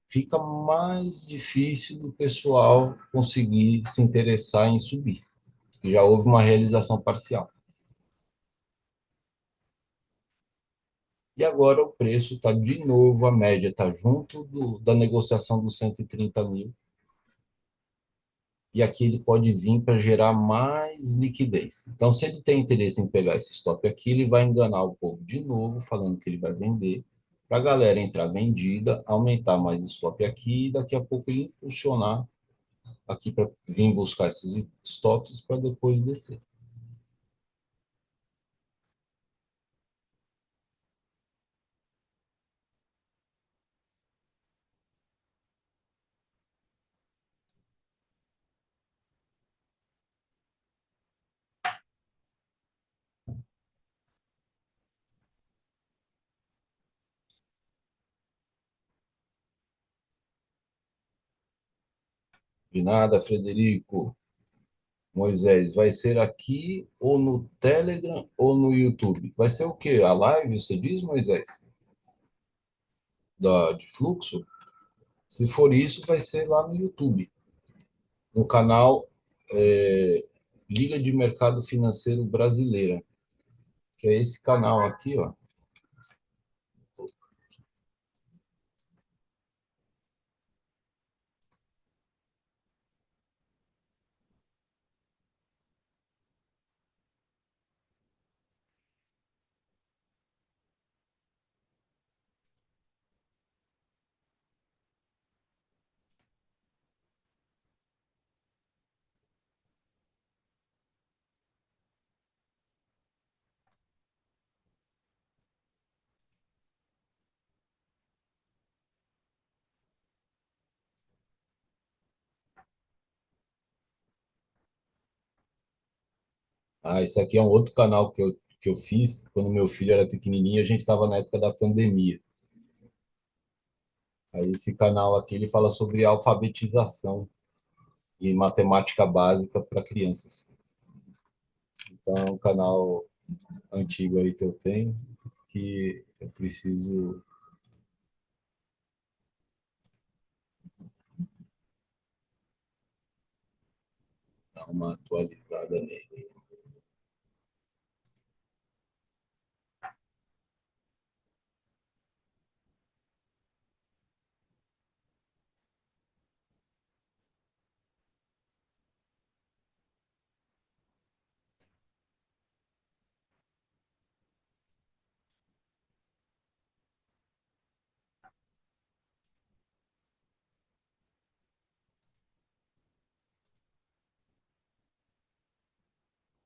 fica mais difícil do pessoal conseguir se interessar em subir, porque já houve uma realização parcial. E agora o preço está de novo, a média está junto da negociação dos 130 mil. E aqui ele pode vir para gerar mais liquidez. Então, se ele tem interesse em pegar esse stop aqui, ele vai enganar o povo de novo, falando que ele vai vender, para a galera entrar vendida, aumentar mais stop aqui, e daqui a pouco ele impulsionar aqui para vir buscar esses stops para depois descer. De nada, Frederico. Moisés, vai ser aqui ou no Telegram ou no YouTube? Vai ser o quê? A live, você diz, Moisés? De fluxo? Se for isso, vai ser lá no YouTube, no canal Liga de Mercado Financeiro Brasileira, que é esse canal aqui, ó. Ah, isso aqui é um outro canal que eu fiz quando meu filho era pequenininho, a gente estava na época da pandemia. Aí esse canal aqui, ele fala sobre alfabetização e matemática básica para crianças. Então, é um canal antigo aí que eu tenho, que eu preciso dar uma atualizada nele.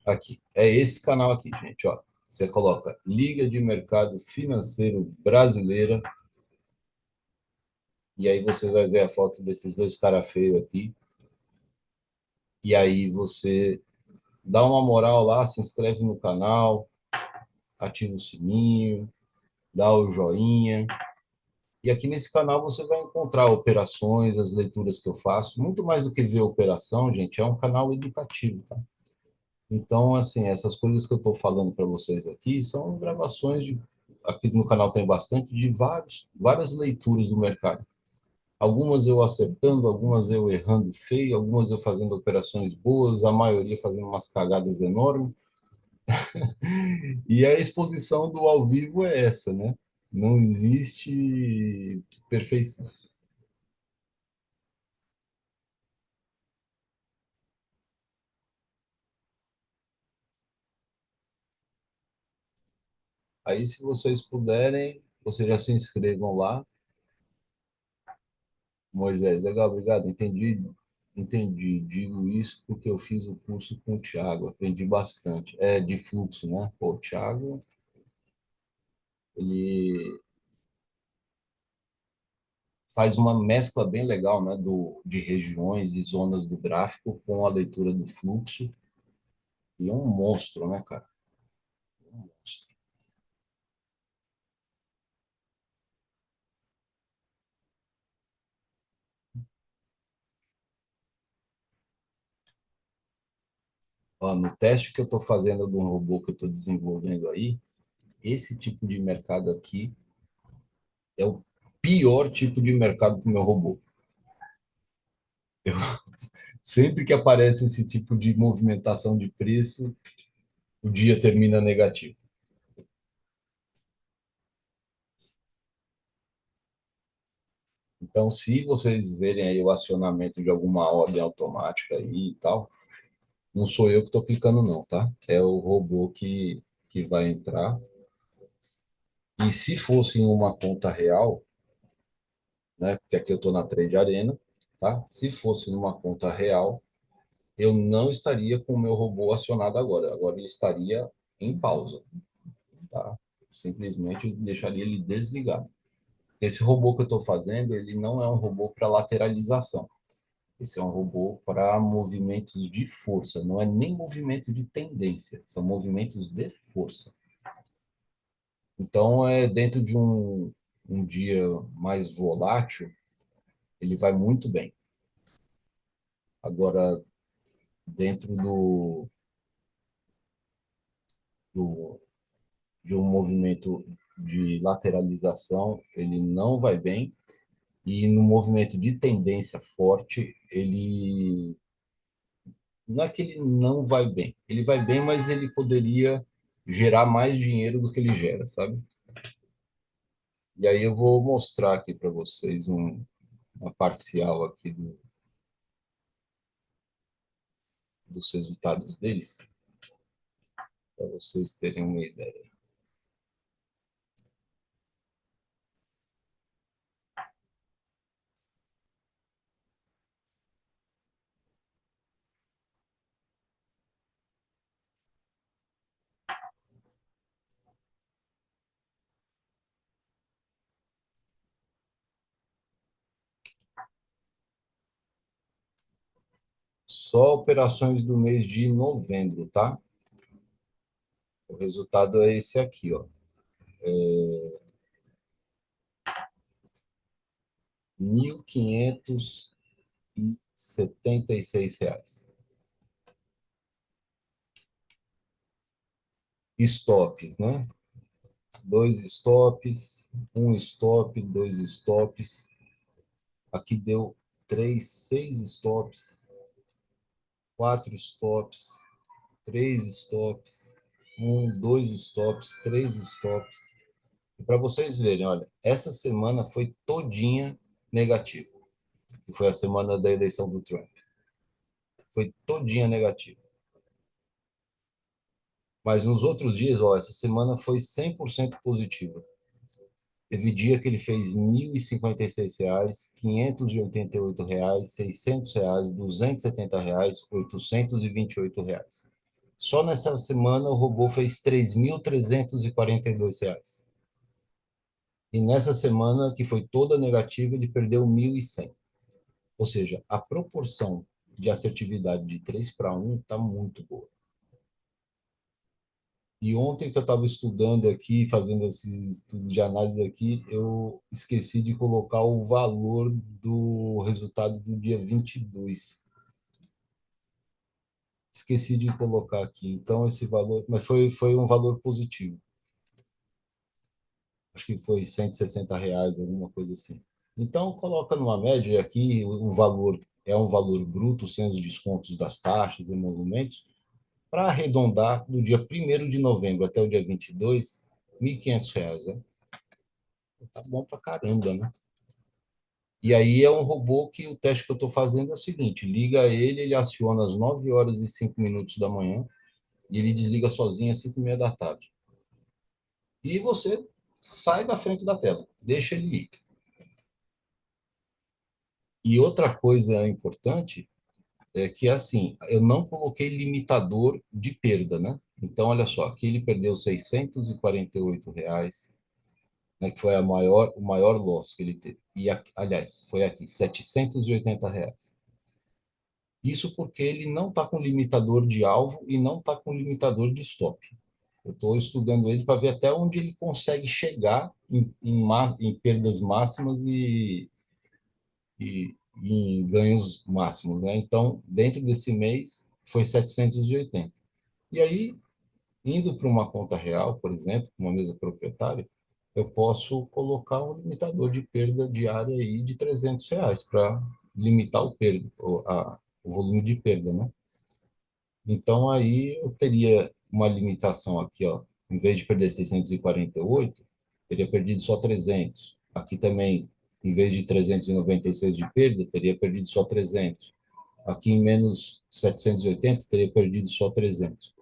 Aqui, é esse canal aqui, gente, ó. Você coloca Liga de Mercado Financeiro Brasileira, e aí você vai ver a foto desses dois caras feios aqui. E aí você dá uma moral lá, se inscreve no canal, ativa o sininho, dá o joinha. E aqui nesse canal você vai encontrar operações, as leituras que eu faço. Muito mais do que ver operação, gente, é um canal educativo, tá? Então, assim, essas coisas que eu estou falando para vocês aqui são gravações aqui no canal tem bastante, de várias leituras do mercado. Algumas eu acertando, algumas eu errando feio, algumas eu fazendo operações boas, a maioria fazendo umas cagadas enormes. E a exposição do ao vivo é essa, né? Não existe perfeição. Aí, se vocês puderem, vocês já se inscrevam lá. Moisés, legal, obrigado. Entendi, entendi. Digo isso porque eu fiz o curso com o Thiago, aprendi bastante. É de fluxo, né? Pô, o Thiago, ele faz uma mescla bem legal, né, de regiões e zonas do gráfico com a leitura do fluxo. E é um monstro, né, cara? Um monstro. Ó, no teste que eu estou fazendo de um robô que eu estou desenvolvendo aí, esse tipo de mercado aqui é o pior tipo de mercado para o meu robô. Eu, sempre que aparece esse tipo de movimentação de preço, o dia termina negativo. Então, se vocês verem aí o acionamento de alguma ordem automática aí e tal, não sou eu que estou clicando não, tá? É o robô que vai entrar. E se fosse em uma conta real, né? Porque aqui eu estou na Trade Arena, tá? Se fosse numa conta real, eu não estaria com o meu robô acionado agora. Agora ele estaria em pausa, tá? Simplesmente eu deixaria ele desligado. Esse robô que eu estou fazendo, ele não é um robô para lateralização. Esse é um robô para movimentos de força, não é nem movimento de tendência, são movimentos de força. Então, dentro de um dia mais volátil, ele vai muito bem. Agora, dentro do, de um movimento de lateralização, ele não vai bem. E no movimento de tendência forte, ele não é que ele não vai bem. Ele vai bem, mas ele poderia gerar mais dinheiro do que ele gera, sabe? E aí eu vou mostrar aqui para vocês uma parcial aqui dos resultados deles, para vocês terem uma ideia. Só operações do mês de novembro, tá? O resultado é esse aqui, ó. R$ 1.576. Stops, né? 2 stops, 1 stop, 2 stops. Aqui deu 6 stops, 4 stops, 3 stops, 2 stops, 3 stops. E para vocês verem, olha, essa semana foi todinha negativa, que foi a semana da eleição do Trump. Foi todinha negativa. Mas nos outros dias, ó, essa semana foi 100% positiva. Teve dia que ele fez R$ 1.056, R$ 588, R$ 600, R$ 270, R$ 828. Só nessa semana o robô fez R$ 3.342. E nessa semana, que foi toda negativa, ele perdeu 1.100. Ou seja, a proporção de assertividade de 3 para 1 está muito boa. E ontem que eu estava estudando aqui, fazendo esses estudos de análise aqui, eu esqueci de colocar o valor do resultado do dia 22. Esqueci de colocar aqui. Então, esse valor... Mas foi um valor positivo. Acho que foi R$ 160, alguma coisa assim. Então, coloca numa média aqui, o valor é um valor bruto, sem os descontos das taxas e movimentos, para arredondar, do dia 1º de novembro até o dia 22, R$ 1.500, né? Tá bom pra caramba, né? E aí é um robô que o teste que eu estou fazendo é o seguinte, liga ele, ele aciona às 9h05 da manhã e ele desliga sozinho às 5h30 da tarde. E você sai da frente da tela, deixa ele ir. E outra coisa importante é que, assim, eu não coloquei limitador de perda, né? Então, olha só, aqui ele perdeu R$ 648, né, que foi o maior loss que ele teve. E, aliás, foi aqui, R$ 780. Isso porque ele não está com limitador de alvo e não está com limitador de stop. Eu estou estudando ele para ver até onde ele consegue chegar em perdas máximas e em ganhos máximos, né? Então, dentro desse mês, foi 780. E aí, indo para uma conta real, por exemplo, uma mesa proprietária, eu posso colocar um limitador de perda diária aí de R$ 300 para limitar o volume de perda, né? Então, aí eu teria uma limitação aqui, ó. Em vez de perder 648, teria perdido só 300. Aqui também, em vez de 396 de perda, teria perdido só 300. Aqui em menos 780, teria perdido só 300.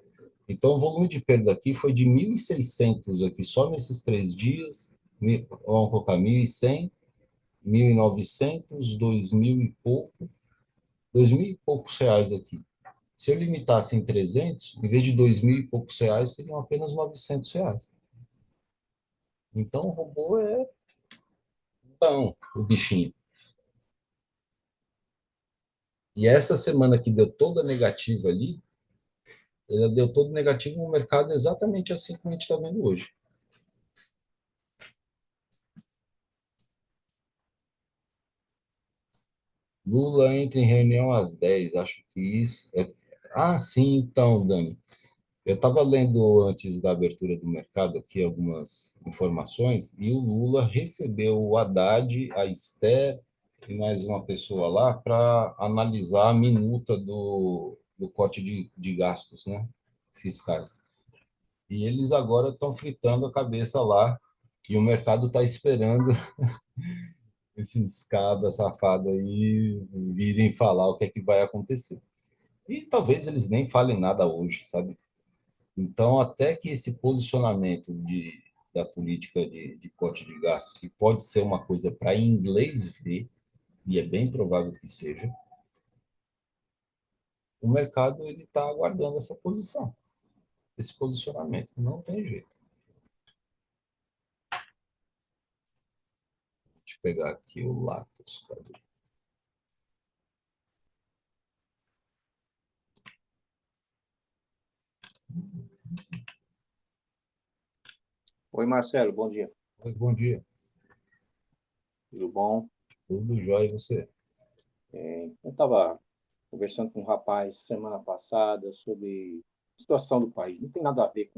Então, o volume de perda aqui foi de 1.600 aqui, só nesses 3 dias. Vamos colocar 1.100, 1.900, 2.000 e pouco, 2.000 e poucos reais aqui. Se eu limitasse em 300, em vez de 2.000 e poucos reais, seriam apenas R$ 900. Então, o robô é bom, o bichinho. E essa semana que deu toda negativa ali, ela deu todo negativo no mercado exatamente assim como a gente está vendo hoje. Lula entra em reunião às 10, acho que isso é... Ah, sim, então, Dani. Eu estava lendo antes da abertura do mercado aqui algumas informações e o Lula recebeu o Haddad, a Esther e mais uma pessoa lá para analisar a minuta do corte de gastos, né, fiscais. E eles agora estão fritando a cabeça lá e o mercado está esperando esses cabras safados aí virem falar o que é que vai acontecer. E talvez eles nem falem nada hoje, sabe? Então, até que esse posicionamento da política de corte de gastos, que pode ser uma coisa para inglês ver, e é bem provável que seja, o mercado ele está aguardando essa posição, esse posicionamento. Não tem jeito. Deixa eu pegar aqui o Latos. Cadê? Oi, Marcelo, bom dia. Oi, bom dia. Tudo bom? Tudo jóia e você? Eu estava conversando com um rapaz semana passada sobre a situação do país. Não tem nada a ver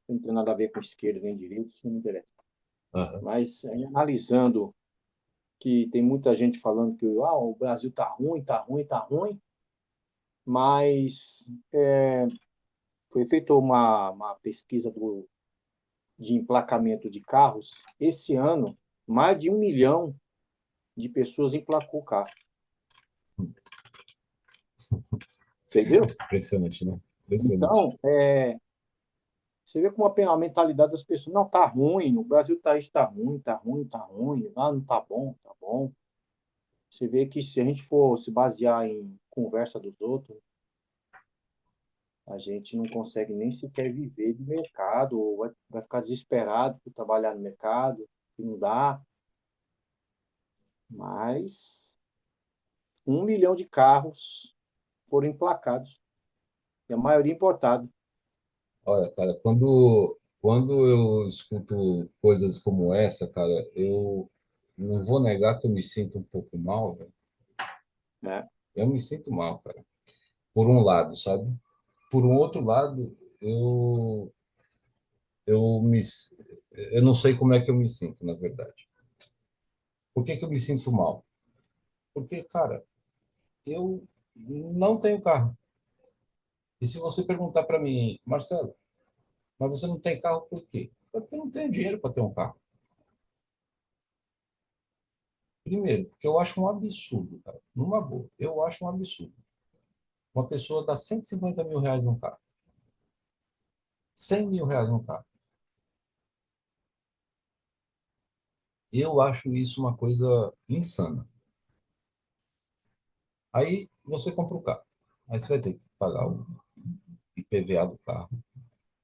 não tem nada a ver com esquerda nem direita, isso não me interessa. Aham. Mas analisando que tem muita gente falando que o Brasil está ruim, está ruim, está ruim, mas foi feita uma pesquisa de emplacamento de carros. Esse ano, mais de 1 milhão de pessoas emplacou o carro. Entendeu? Impressionante, né? Impressionante. Então, você vê como a mentalidade das pessoas, não, tá ruim, o Brasil está ruim, está ruim, está ruim, não tá bom, tá bom. Você vê que se a gente for se basear em conversa dos outros, a gente não consegue nem sequer viver de mercado, ou vai ficar desesperado por trabalhar no mercado, que não dá. Mas 1 milhão de carros foram emplacados, e a maioria importado. Olha, cara, quando eu escuto coisas como essa, cara, eu não vou negar que eu me sinto um pouco mal, velho. Né? Eu me sinto mal, cara. Por um lado, sabe? Por um outro lado, eu me, eu não sei como é que eu me sinto, na verdade. Por que que eu me sinto mal? Porque, cara, eu não tenho carro. E se você perguntar para mim, Marcelo, mas você não tem carro por quê? Porque eu não tenho dinheiro para ter um carro. Primeiro, porque eu acho um absurdo, cara. Numa boa, eu acho um absurdo. Uma pessoa dá R$ 150.000 num carro. R$ 100.000 num carro. Eu acho isso uma coisa insana. Aí você compra o carro. Aí você vai ter que pagar o IPVA do carro.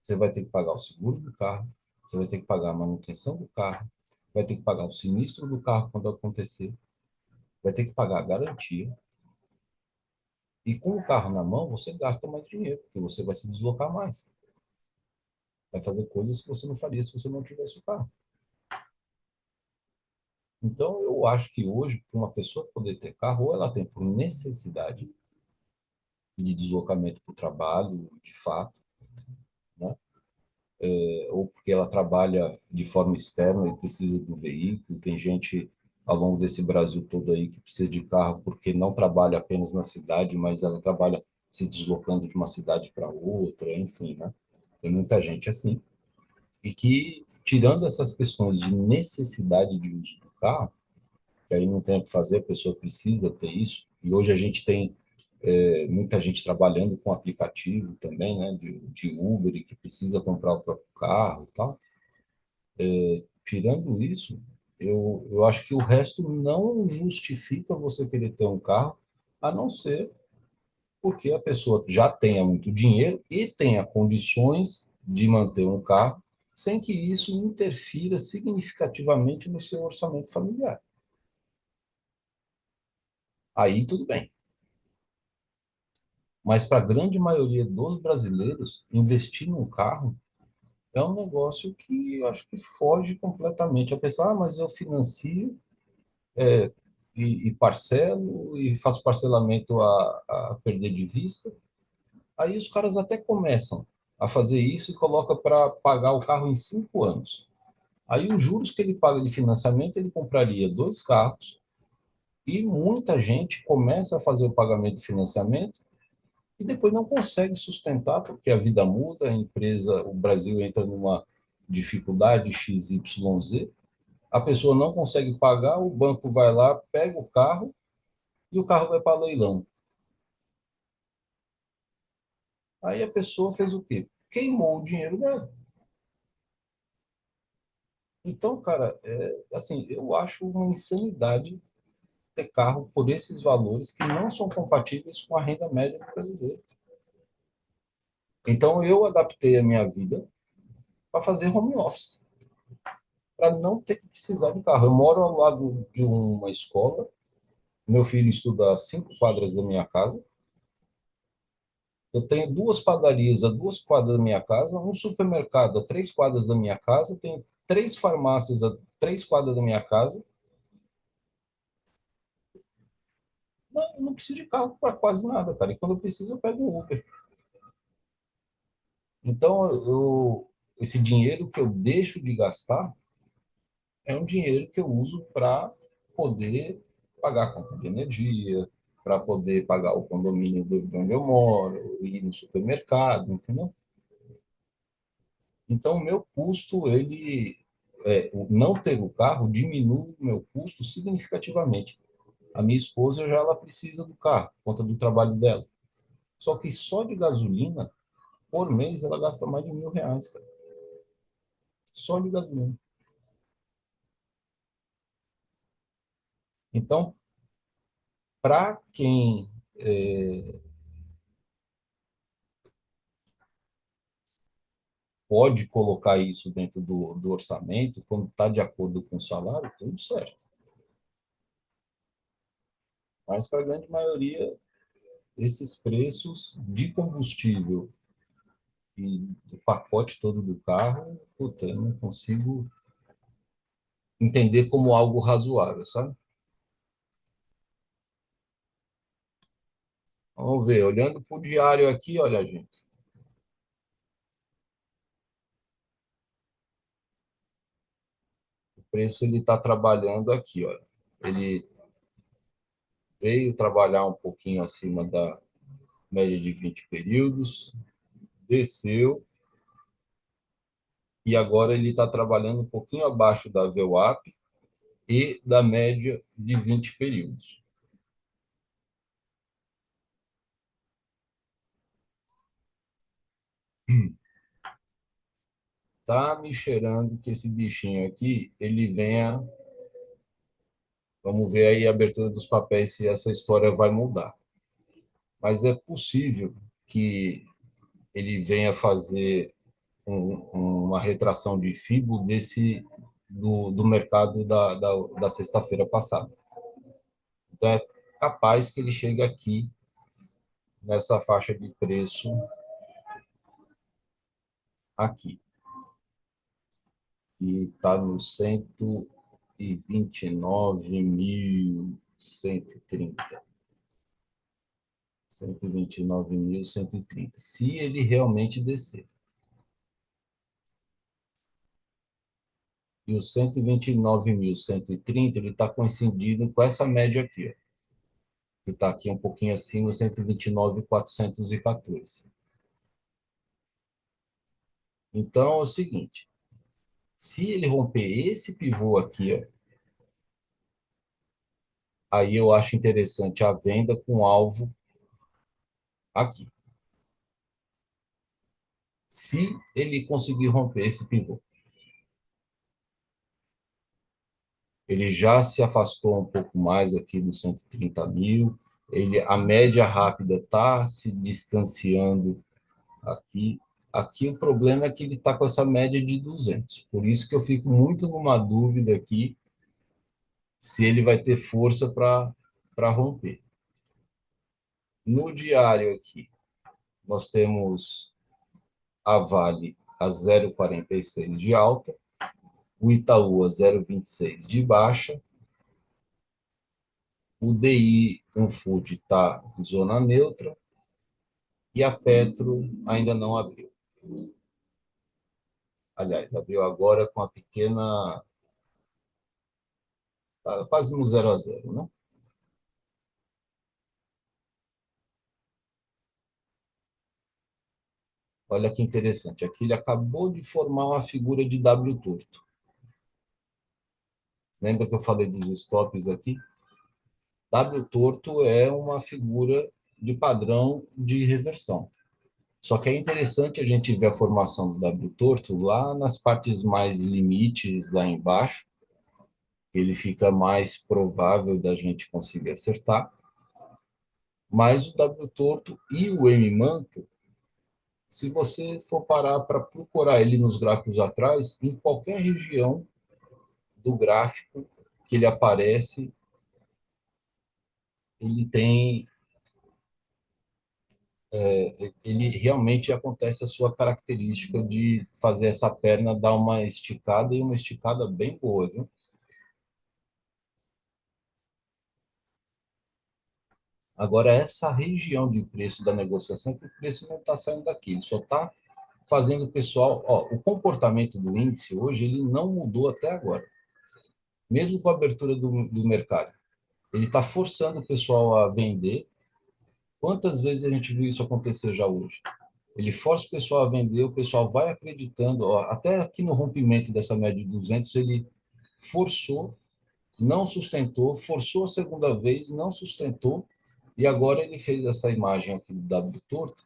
Você vai ter que pagar o seguro do carro. Você vai ter que pagar a manutenção do carro. Vai ter que pagar o sinistro do carro quando acontecer. Vai ter que pagar a garantia. E com o carro na mão, você gasta mais dinheiro, porque você vai se deslocar mais. Vai fazer coisas que você não faria se você não tivesse o carro. Então, eu acho que hoje, para uma pessoa poder ter carro, ou ela tem por necessidade, de deslocamento para o trabalho, de fato, né? Ou porque ela trabalha de forma externa e precisa do veículo. Tem gente ao longo desse Brasil todo aí que precisa de carro porque não trabalha apenas na cidade, mas ela trabalha se deslocando de uma cidade para outra, enfim, né? Tem muita gente assim. E que, tirando essas questões de necessidade de uso do carro, que aí não tem o que fazer, a pessoa precisa ter isso, e hoje a gente tem muita gente trabalhando com aplicativo também, né, de Uber, e que precisa comprar o próprio carro e tal. Tirando isso, eu acho que o resto não justifica você querer ter um carro, a não ser porque a pessoa já tenha muito dinheiro e tenha condições de manter um carro, sem que isso interfira significativamente no seu orçamento familiar. Aí tudo bem. Mas para a grande maioria dos brasileiros, investir num carro é um negócio que eu acho que foge completamente. A pessoa, mas eu financio e parcelo e faço parcelamento a perder de vista. Aí os caras até começam a fazer isso e coloca para pagar o carro em 5 anos. Aí os juros que ele paga de financiamento, ele compraria 2 carros e muita gente começa a fazer o pagamento de financiamento e depois não consegue sustentar porque a vida muda, a empresa, o Brasil entra numa dificuldade XYZ, a pessoa não consegue pagar, o banco vai lá, pega o carro e o carro vai para leilão. Aí a pessoa fez o quê? Queimou o dinheiro dela. Então, cara, assim, eu acho uma insanidade ter carro por esses valores que não são compatíveis com a renda média do brasileiro. Então, eu adaptei a minha vida para fazer home office, para não ter que precisar de carro. Eu moro ao lado de uma escola, meu filho estuda a 5 quadras da minha casa, eu tenho 2 padarias a 2 quadras da minha casa, um supermercado a 3 quadras da minha casa, tenho 3 farmácias a 3 quadras da minha casa. Eu não preciso de carro para quase nada, cara. E quando eu preciso, eu pego um Uber. Então, esse dinheiro que eu deixo de gastar é um dinheiro que eu uso para poder pagar a conta de energia, para poder pagar o condomínio de onde eu moro, ir no supermercado, entendeu? Então, o meu custo, o não ter o carro diminui o meu custo significativamente. A minha esposa já ela precisa do carro, por conta do trabalho dela. Só que só de gasolina, por mês, ela gasta mais de R$ 1.000, cara. Só de gasolina. Então, para quem pode colocar isso dentro do orçamento, quando está de acordo com o salário, tudo certo. Mas para a grande maioria, esses preços de combustível e do pacote todo do carro, puta, eu não consigo entender como algo razoável, sabe? Vamos ver, olhando para o diário aqui, olha, gente. O preço ele está trabalhando aqui, olha. Ele veio trabalhar um pouquinho acima da média de 20 períodos, desceu, e agora ele está trabalhando um pouquinho abaixo da VWAP e da média de 20 períodos. Tá me cheirando que esse bichinho aqui, ele venha... Vamos ver aí a abertura dos papéis se essa história vai mudar. Mas é possível que ele venha fazer uma retração de FIBO do mercado da sexta-feira passada. Então, é capaz que ele chegue aqui, nessa faixa de preço aqui, que está no 129.130. 129.130. Se ele realmente descer. E o 129.130, ele está coincidindo com essa média aqui, ó, que está aqui um pouquinho acima, 129.414. Então, é o seguinte, se ele romper esse pivô aqui, ó, aí eu acho interessante a venda com alvo aqui. Se ele conseguir romper esse pivô. Ele já se afastou um pouco mais aqui dos 130 mil. A média rápida está se distanciando aqui. Aqui o problema é que ele está com essa média de 200. Por isso que eu fico muito numa dúvida aqui se ele vai ter força para romper. No diário aqui, nós temos a Vale a 0,46 de alta, o Itaú a 0,26 de baixa, o DI, um food está em zona neutra, e a Petro ainda não abriu. Aliás, abriu agora com a pequena, quase no 0 a 0, né? Olha que interessante, aqui ele acabou de formar uma figura de W torto. Lembra que eu falei dos stops aqui? W torto é uma figura de padrão de reversão. Só que é interessante a gente ver a formação do W torto lá nas partes mais limites, lá embaixo. Ele fica mais provável da gente conseguir acertar. Mas o W torto e o M manto, se você for parar para procurar ele nos gráficos atrás, em qualquer região do gráfico que ele aparece, ele tem, ele realmente acontece a sua característica de fazer essa perna dar uma esticada e uma esticada bem boa, viu? Agora, essa região de preço da negociação, que o preço não está saindo daqui, ele só está fazendo o pessoal... Ó, o comportamento do índice hoje, ele não mudou até agora, mesmo com a abertura do mercado. Ele está forçando o pessoal a vender. Quantas vezes a gente viu isso acontecer já hoje? Ele força o pessoal a vender, o pessoal vai acreditando, ó, até aqui no rompimento dessa média de 200, ele forçou, não sustentou, forçou a segunda vez, não sustentou, e agora ele fez essa imagem aqui do W torto,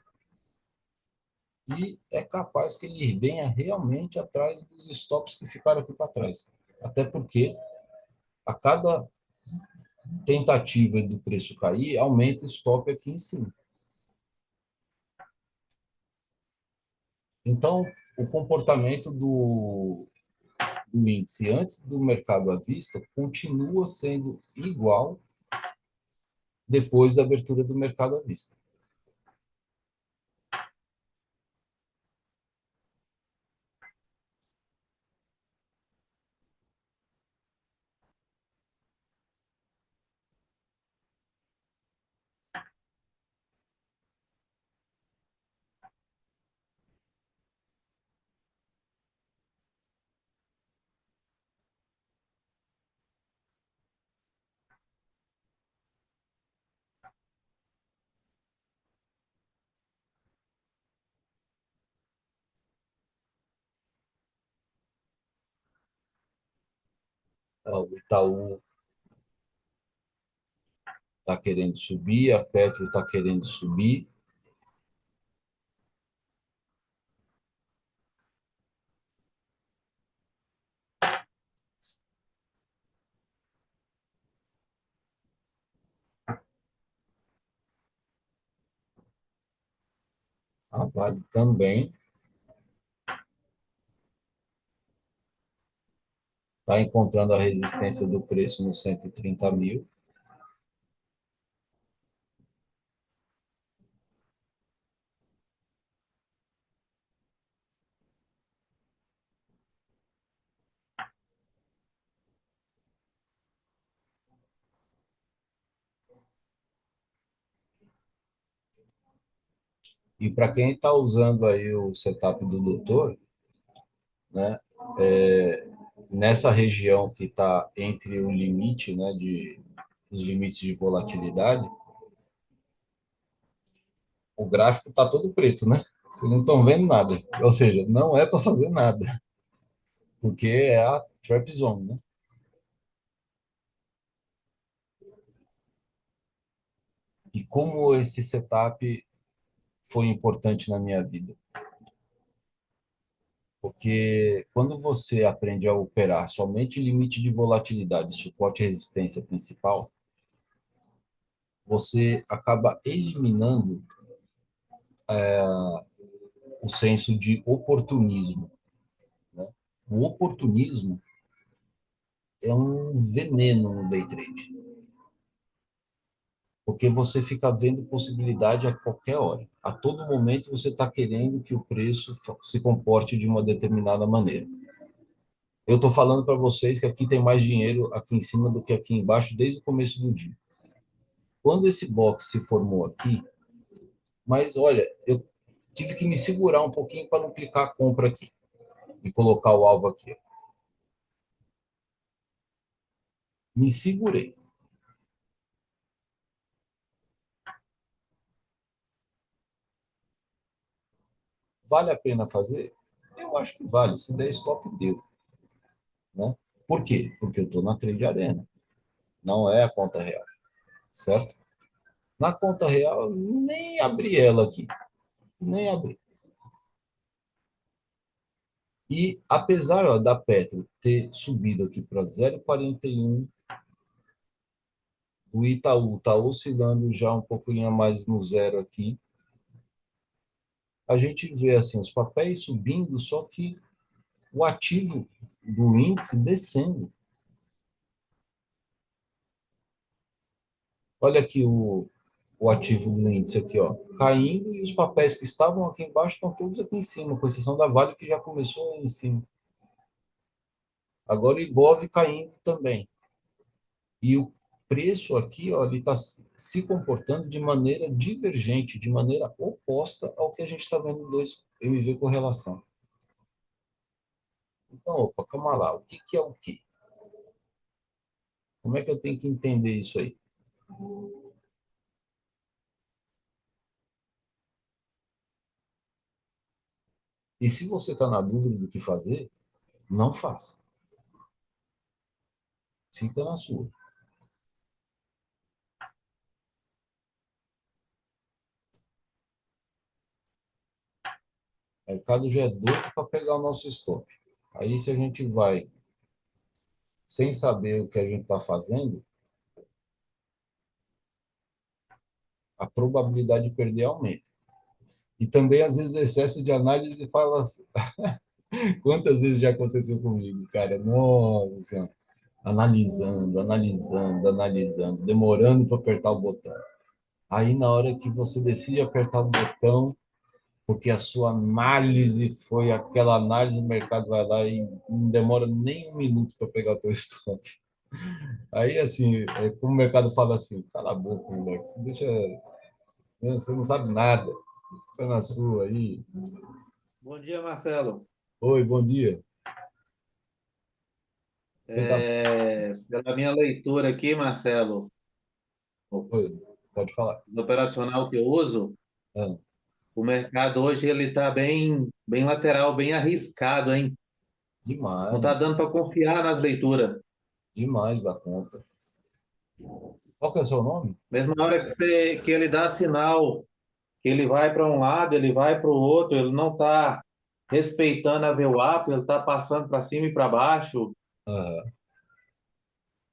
e é capaz que ele venha realmente atrás dos stops que ficaram aqui para trás. Até porque a cada tentativa do preço cair, aumenta o stop aqui em cima. Então, o comportamento do índice antes do mercado à vista continua sendo igual depois da abertura do mercado à vista. O Itaú está querendo subir, a Petro está querendo subir. A Vale também está encontrando a resistência do preço no 130 mil. E para quem está usando aí o setup do doutor, né, é, nessa região que está entre o limite, né, os limites de volatilidade, o gráfico está todo preto, né? Vocês não estão vendo nada. Ou seja, não é para fazer nada, porque é a trap zone, né? E como esse setup foi importante na minha vida? Porque quando você aprende a operar somente limite de volatilidade, suporte e resistência principal, você acaba eliminando o senso de oportunismo, né? O oportunismo é um veneno no day trade, porque você fica vendo possibilidade a qualquer hora. A todo momento você está querendo que o preço se comporte de uma determinada maneira. Eu estou falando para vocês que aqui tem mais dinheiro aqui em cima do que aqui embaixo desde o começo do dia. Quando esse box se formou aqui, mas olha, eu tive que me segurar um pouquinho para não clicar a compra aqui e colocar o alvo aqui. Me segurei. Vale a pena fazer? Eu acho que vale. Se der stop, deu. Né? Por quê? Porque eu estou na Trade Arena. Não é a conta real. Certo? Na conta real, eu nem abri ela aqui. Nem abri. E apesar da Petro ter subido aqui para 0,41, o Itaú está oscilando já um pouquinho a mais no zero aqui. A gente vê assim os papéis subindo, só que o ativo do índice descendo. Olha aqui o ativo do índice aqui, ó, caindo, e os papéis que estavam aqui embaixo estão todos aqui em cima, com exceção da Vale, que já começou em cima. Agora o Ibov caindo também. E o preço aqui, ó, ele está se comportando de maneira divergente, de maneira oposta ao que a gente está vendo no 2MV correlação. Então, opa, calma lá, o que que é o quê? Como é que eu tenho que entender isso aí? E se você está na dúvida do que fazer, não faça. Fica na sua. O mercado já é doido para pegar o nosso stop. Aí, se a gente vai sem saber o que a gente está fazendo, a probabilidade de perder aumenta. E também, às vezes, o excesso de análise fala assim, quantas vezes já aconteceu comigo, cara? Nossa Senhora. Analisando, analisando, analisando, demorando para apertar o botão. Aí, na hora que você decide apertar o botão, porque a sua análise foi aquela análise, o mercado vai lá e não demora nem um minuto para pegar o teu stop. Aí, assim, é como o mercado fala assim, cala a boca, moleque, deixa, né, você não sabe nada, fica na sua aí. Bom dia, Marcelo. Oi, bom dia. Quem tá... Pela minha leitura aqui, Marcelo, Oi, pode falar. do operacional que eu uso, Ah, o mercado hoje ele está bem lateral, bem arriscado, hein? Não está dando demais, para confiar nas leituras. demais da conta. Qual que é o seu nome? Mesmo na hora que ele dá sinal que ele vai para um lado, ele vai para o outro, ele não está respeitando a VWAP, ele está passando para cima e para baixo. Aham.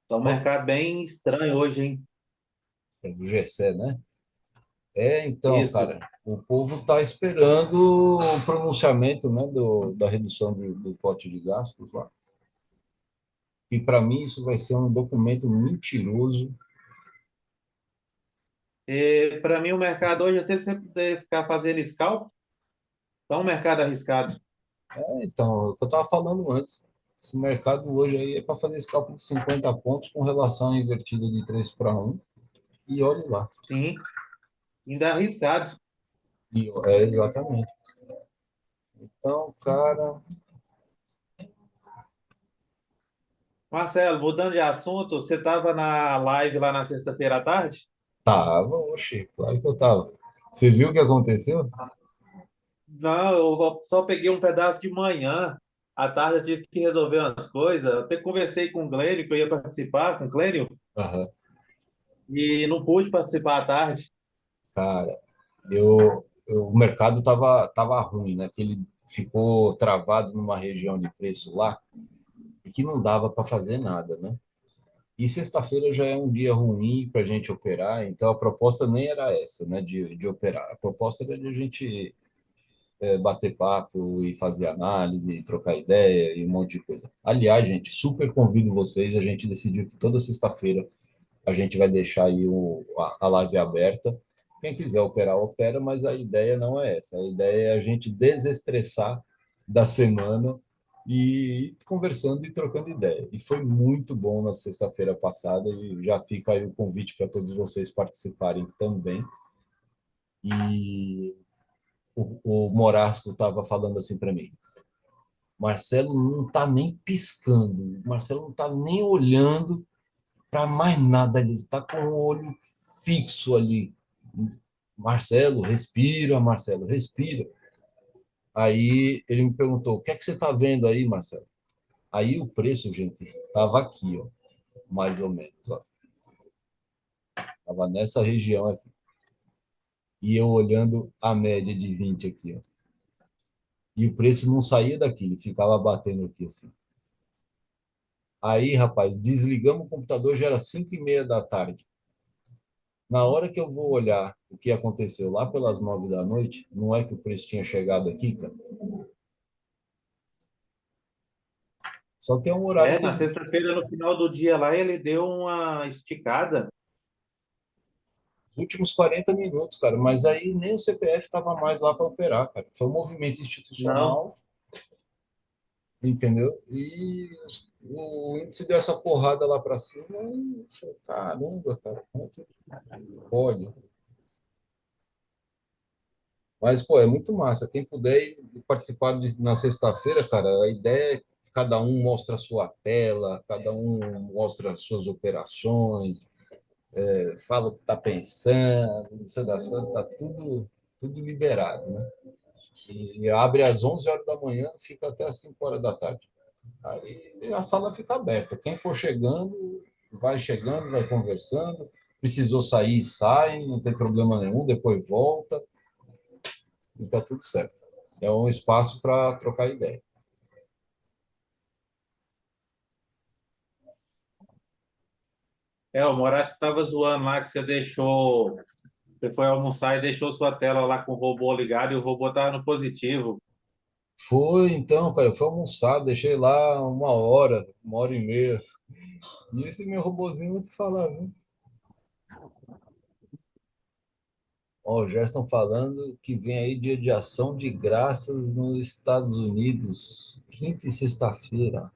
Está um mercado bem estranho hoje, hein? É do GC, né? É, então, Isso. cara, o povo está esperando o pronunciamento, né, da redução do pote de gastos lá. E para mim isso vai ser um documento mentiroso. E para mim o mercado hoje até sempre deve ficar fazendo scalp, é um mercado arriscado. Então, é o que eu estava falando antes. Esse mercado hoje aí é para fazer esse cálculo de 50 pontos com relação invertida de 3 para 1. E olhe lá. Sim, ainda arriscado. É, exatamente. Então, cara, Marcelo, mudando de assunto, você estava na live lá na sexta-feira à tarde? tava, oxe, claro que eu tava. Você viu o que aconteceu? Não, eu só peguei um pedaço de manhã. À tarde eu tive que resolver umas coisas. Eu até conversei com o Glênio, que eu ia participar, com o Glênio, Aham. e não pude participar à tarde. Cara, o mercado tava ruim, né? Que ele ficou travado numa região de preço lá e que não dava para fazer nada, né? E sexta-feira já é um dia ruim para a gente operar, então a proposta nem era essa, né, de operar. A proposta era de a gente bater papo e fazer análise, e trocar ideia e um monte de coisa. Aliás, gente, super convido vocês. A gente decidiu que toda sexta-feira a gente vai deixar aí a live aberta. Quem quiser operar, opera, mas a ideia não é essa. A ideia é a gente desestressar da semana e ir conversando e trocando ideia. E foi muito bom na sexta-feira passada e já fica aí o convite para todos vocês participarem também. E o Morasco estava falando assim para mim: Marcelo não está nem piscando, Marcelo não está nem olhando para mais nada ali, ele está com o olho fixo ali. Marcelo, respira, Marcelo, respira. Aí ele me perguntou: o que é que você está vendo aí, Marcelo? Aí o preço, gente, estava aqui, ó, mais ou menos. Ó. Estava nessa região aqui. E eu olhando a média de 20 aqui. Ó. E o preço não saía daqui, ele ficava batendo aqui assim. Aí, rapaz, desligamos o computador, já era 5:30 da tarde. Na hora que eu vou olhar o que aconteceu lá pelas 9 da noite, não é que o preço tinha chegado aqui, cara? Só que é um horário É, que na sexta-feira, no final do dia lá, ele deu uma esticada. os últimos 40 minutos, cara, mas aí nem o CPF estava mais lá para operar, cara. Foi um movimento Não. institucional, entendeu? E o índice deu essa porrada lá para cima e eu falei, caramba, cara, como é que pode? Mas, pô, é muito massa. Quem puder ir participar na sexta-feira, cara, a ideia é que cada um mostra a sua tela, cada um mostra as suas operações, fala o que está pensando, não sei das coisas, tá tudo liberado, né? E abre às 11 horas da manhã, fica até às 5 horas da tarde. Aí a sala fica aberta. Quem for chegando, vai conversando. Precisou sair, sai, não tem problema nenhum, depois volta e tá tudo certo. É um espaço para trocar ideia. É, o Moraes que estava zoando lá, que você deixou. Você foi almoçar e deixou sua tela lá com o robô ligado e o robô estava no positivo. Foi, então, cara, eu fui almoçar, deixei lá 1 hora e meia. E esse meu robozinho, vou te falar, viu? Ó, o Gerson falando que vem aí dia de ação de graças nos Estados Unidos, quinta e sexta-feira.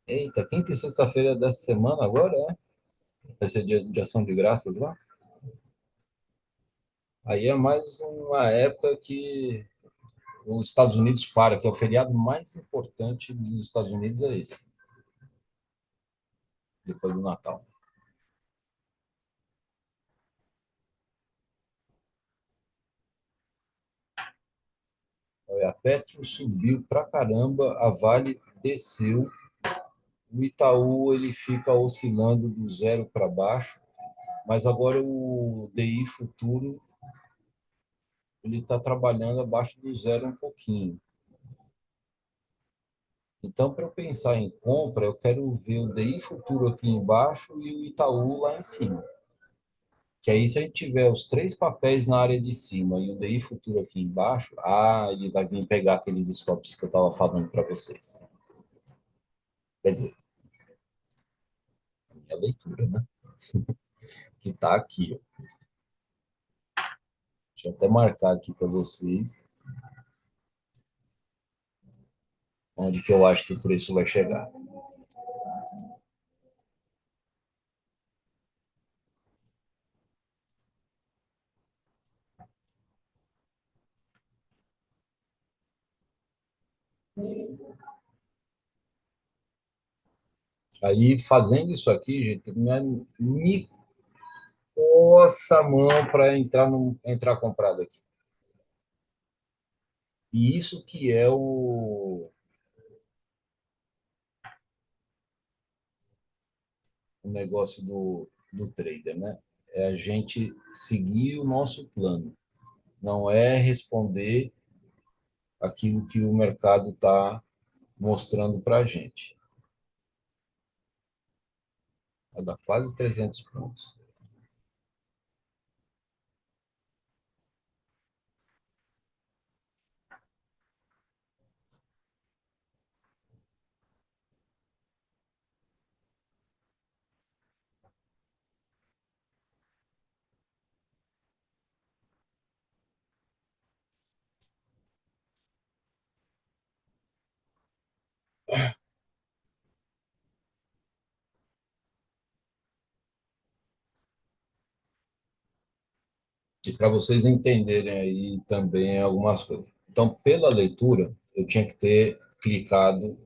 Eita, quinta e sexta-feira dessa semana agora, é? Vai ser dia de ação de graças lá? Aí é mais uma época que os Estados Unidos para, que é o feriado mais importante dos Estados Unidos é esse, depois do Natal. Olha, a Petro subiu pra caramba, a Vale desceu, o Itaú ele fica oscilando do zero para baixo, mas agora o DI futuro ele está trabalhando abaixo do zero um pouquinho. Então, para eu pensar em compra, eu quero ver o DI futuro aqui embaixo e o Itaú lá em cima. Que aí, se a gente tiver os três papéis na área de cima e o DI futuro aqui embaixo, ele vai vir pegar aqueles stops que eu estava falando para vocês. Quer dizer, é a leitura, né? Que está aqui. Ó. Deixa eu até marcar aqui para vocês onde que eu acho que o preço vai chegar. Aí, fazendo isso aqui, gente, me coça a mão para entrar comprado aqui. E isso que é o negócio do trader, né? É a gente seguir o nosso plano. Não é responder aquilo que o mercado está mostrando para a gente. Vai dar quase 300 pontos. E para vocês entenderem aí também algumas coisas. Então, pela leitura, eu tinha que ter clicado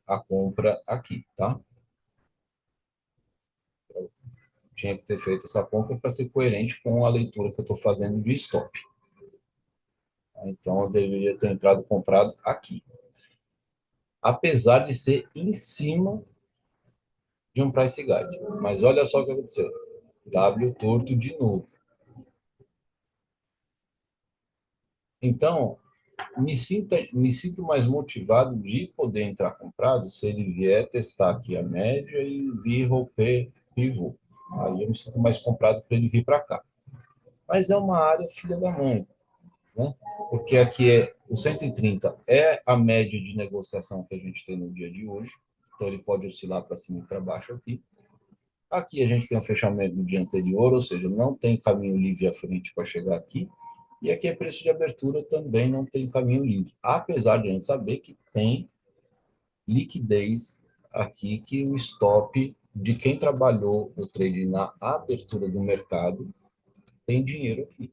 a compra aqui, tá? Eu tinha que ter feito essa compra para ser coerente com a leitura que eu estou fazendo de stop. Então, eu deveria ter entrado comprado aqui. Apesar de ser em cima de um price guide. Mas olha só o que aconteceu. W torto de novo. Então, me sinto mais motivado de poder entrar comprado se ele vier testar aqui a média e vir romper pivô. Aí eu me sinto mais comprado para ele vir para cá. Mas é uma área filha da mãe, né? Porque aqui o 130 é a média de negociação que a gente tem no dia de hoje. Então ele pode oscilar para cima e para baixo aqui. Aqui a gente tem o fechamento do dia anterior, ou seja, não tem caminho livre à frente para chegar aqui. E aqui é preço de abertura, também não tem caminho livre. Apesar de a gente saber que tem liquidez aqui, que o stop de quem trabalhou o trade na abertura do mercado tem dinheiro aqui.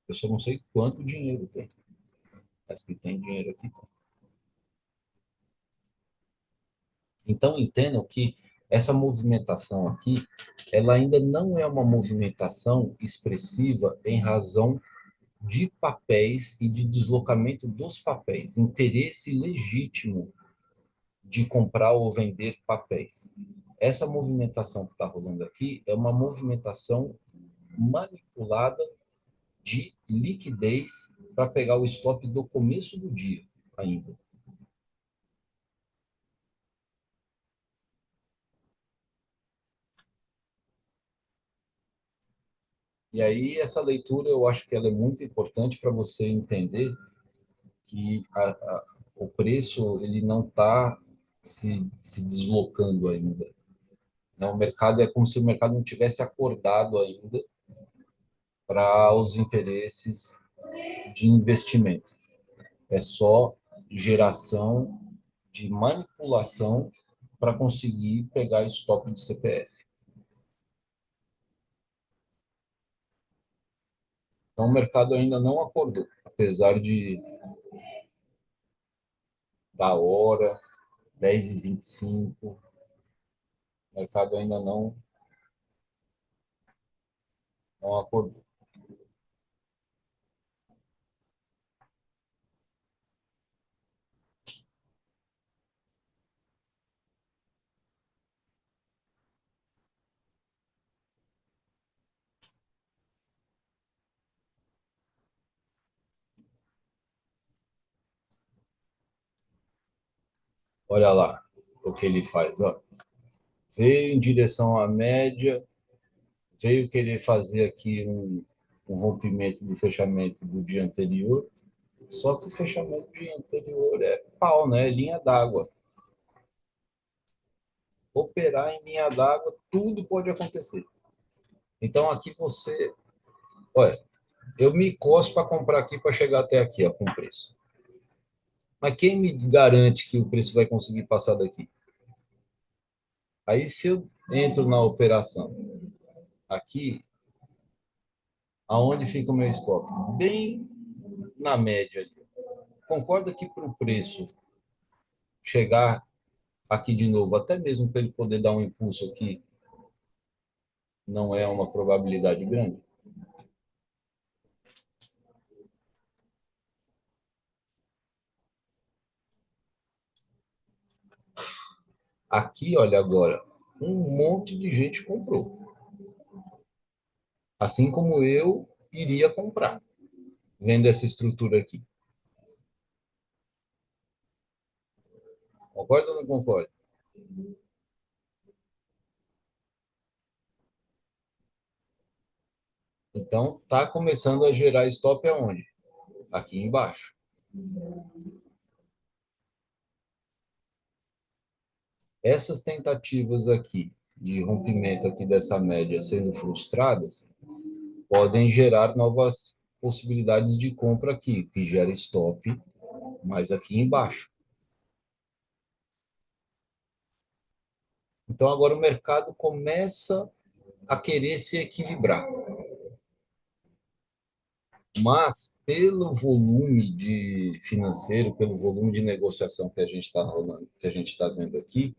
Eu só não sei quanto dinheiro tem, mas que tem dinheiro aqui. Então, entendam que essa movimentação aqui, ela ainda não é uma movimentação expressiva em razão de papéis e de deslocamento dos papéis, interesse legítimo de comprar ou vender papéis. Essa movimentação que está rolando aqui é uma movimentação manipulada de liquidez para pegar o stop do começo do dia ainda. E aí essa leitura eu acho que ela é muito importante para você entender que o preço ele não está se deslocando ainda. Né? O mercado é como se o mercado não tivesse acordado ainda para os interesses de investimento. É só geração de manipulação para conseguir pegar stop de CPF. Então, o mercado ainda não acordou, apesar da hora, 10h25, o mercado ainda não acordou. Olha lá o que ele faz. Ó. Veio em direção à média, veio querer fazer aqui um rompimento do fechamento do dia anterior, só que o fechamento do dia anterior é pau, né? Linha d'água. Operar em linha d'água, tudo pode acontecer. Então, aqui você... Olha, eu me costo para comprar aqui, para chegar até aqui, ó, com preço. Mas quem me garante que o preço vai conseguir passar daqui? Aí, se eu entro na operação aqui, aonde fica o meu stop? Bem na média ali. concorda que para o preço chegar aqui de novo, até mesmo para ele poder dar um impulso aqui, não é uma probabilidade grande? Aqui, olha agora, um monte de gente comprou. Assim como eu iria comprar, vendo essa estrutura aqui. Concorda ou não concorda? Então, está começando a gerar stop aonde? Aqui embaixo. Essas tentativas aqui de rompimento aqui dessa média sendo frustradas podem gerar novas possibilidades de compra aqui, que gera stop, mas aqui embaixo. Então agora o mercado começa a querer se equilibrar. Mas pelo volume de financeiro, pelo volume de negociação que a gente está rolando, que a gente está vendo aqui,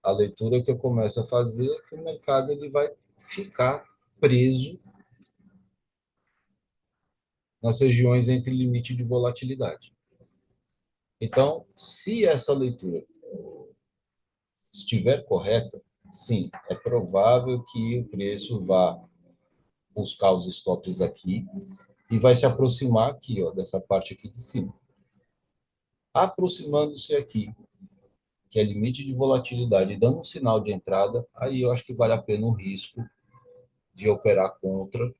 a leitura que eu começo a fazer é que o mercado ele vai ficar preso nas regiões entre limite de volatilidade. Então, se essa leitura estiver correta, sim, é provável que o preço vá buscar os stops aqui e vai se aproximar aqui, ó, dessa parte aqui de cima. Aproximando-se aqui, que é limite de volatilidade, e dando um sinal de entrada, aí eu acho que vale a pena o risco de operar contra.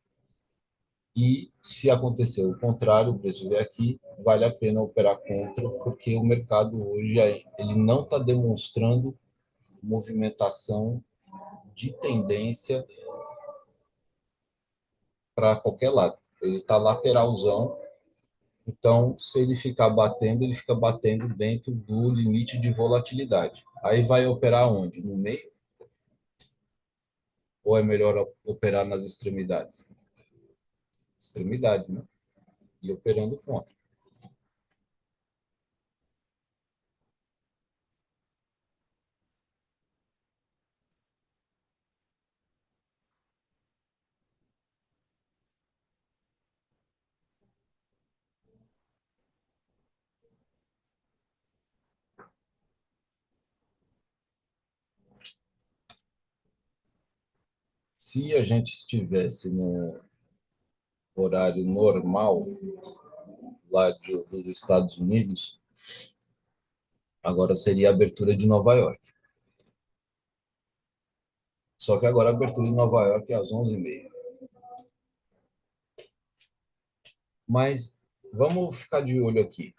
E se acontecer o contrário, o preço vier aqui, vale a pena operar contra, porque o mercado hoje ele não está demonstrando movimentação de tendência para qualquer lado. Ele está lateralzão, então se ele ficar batendo, ele fica batendo dentro do limite de volatilidade. Aí vai operar onde? No meio? Ou é melhor operar nas extremidades? Extremidades, né? E operando contra. Se a gente estivesse no horário normal lá dos Estados Unidos, agora seria a abertura de Nova York. Só que agora a abertura de Nova York é às 11h30. Mas vamos ficar de olho aqui.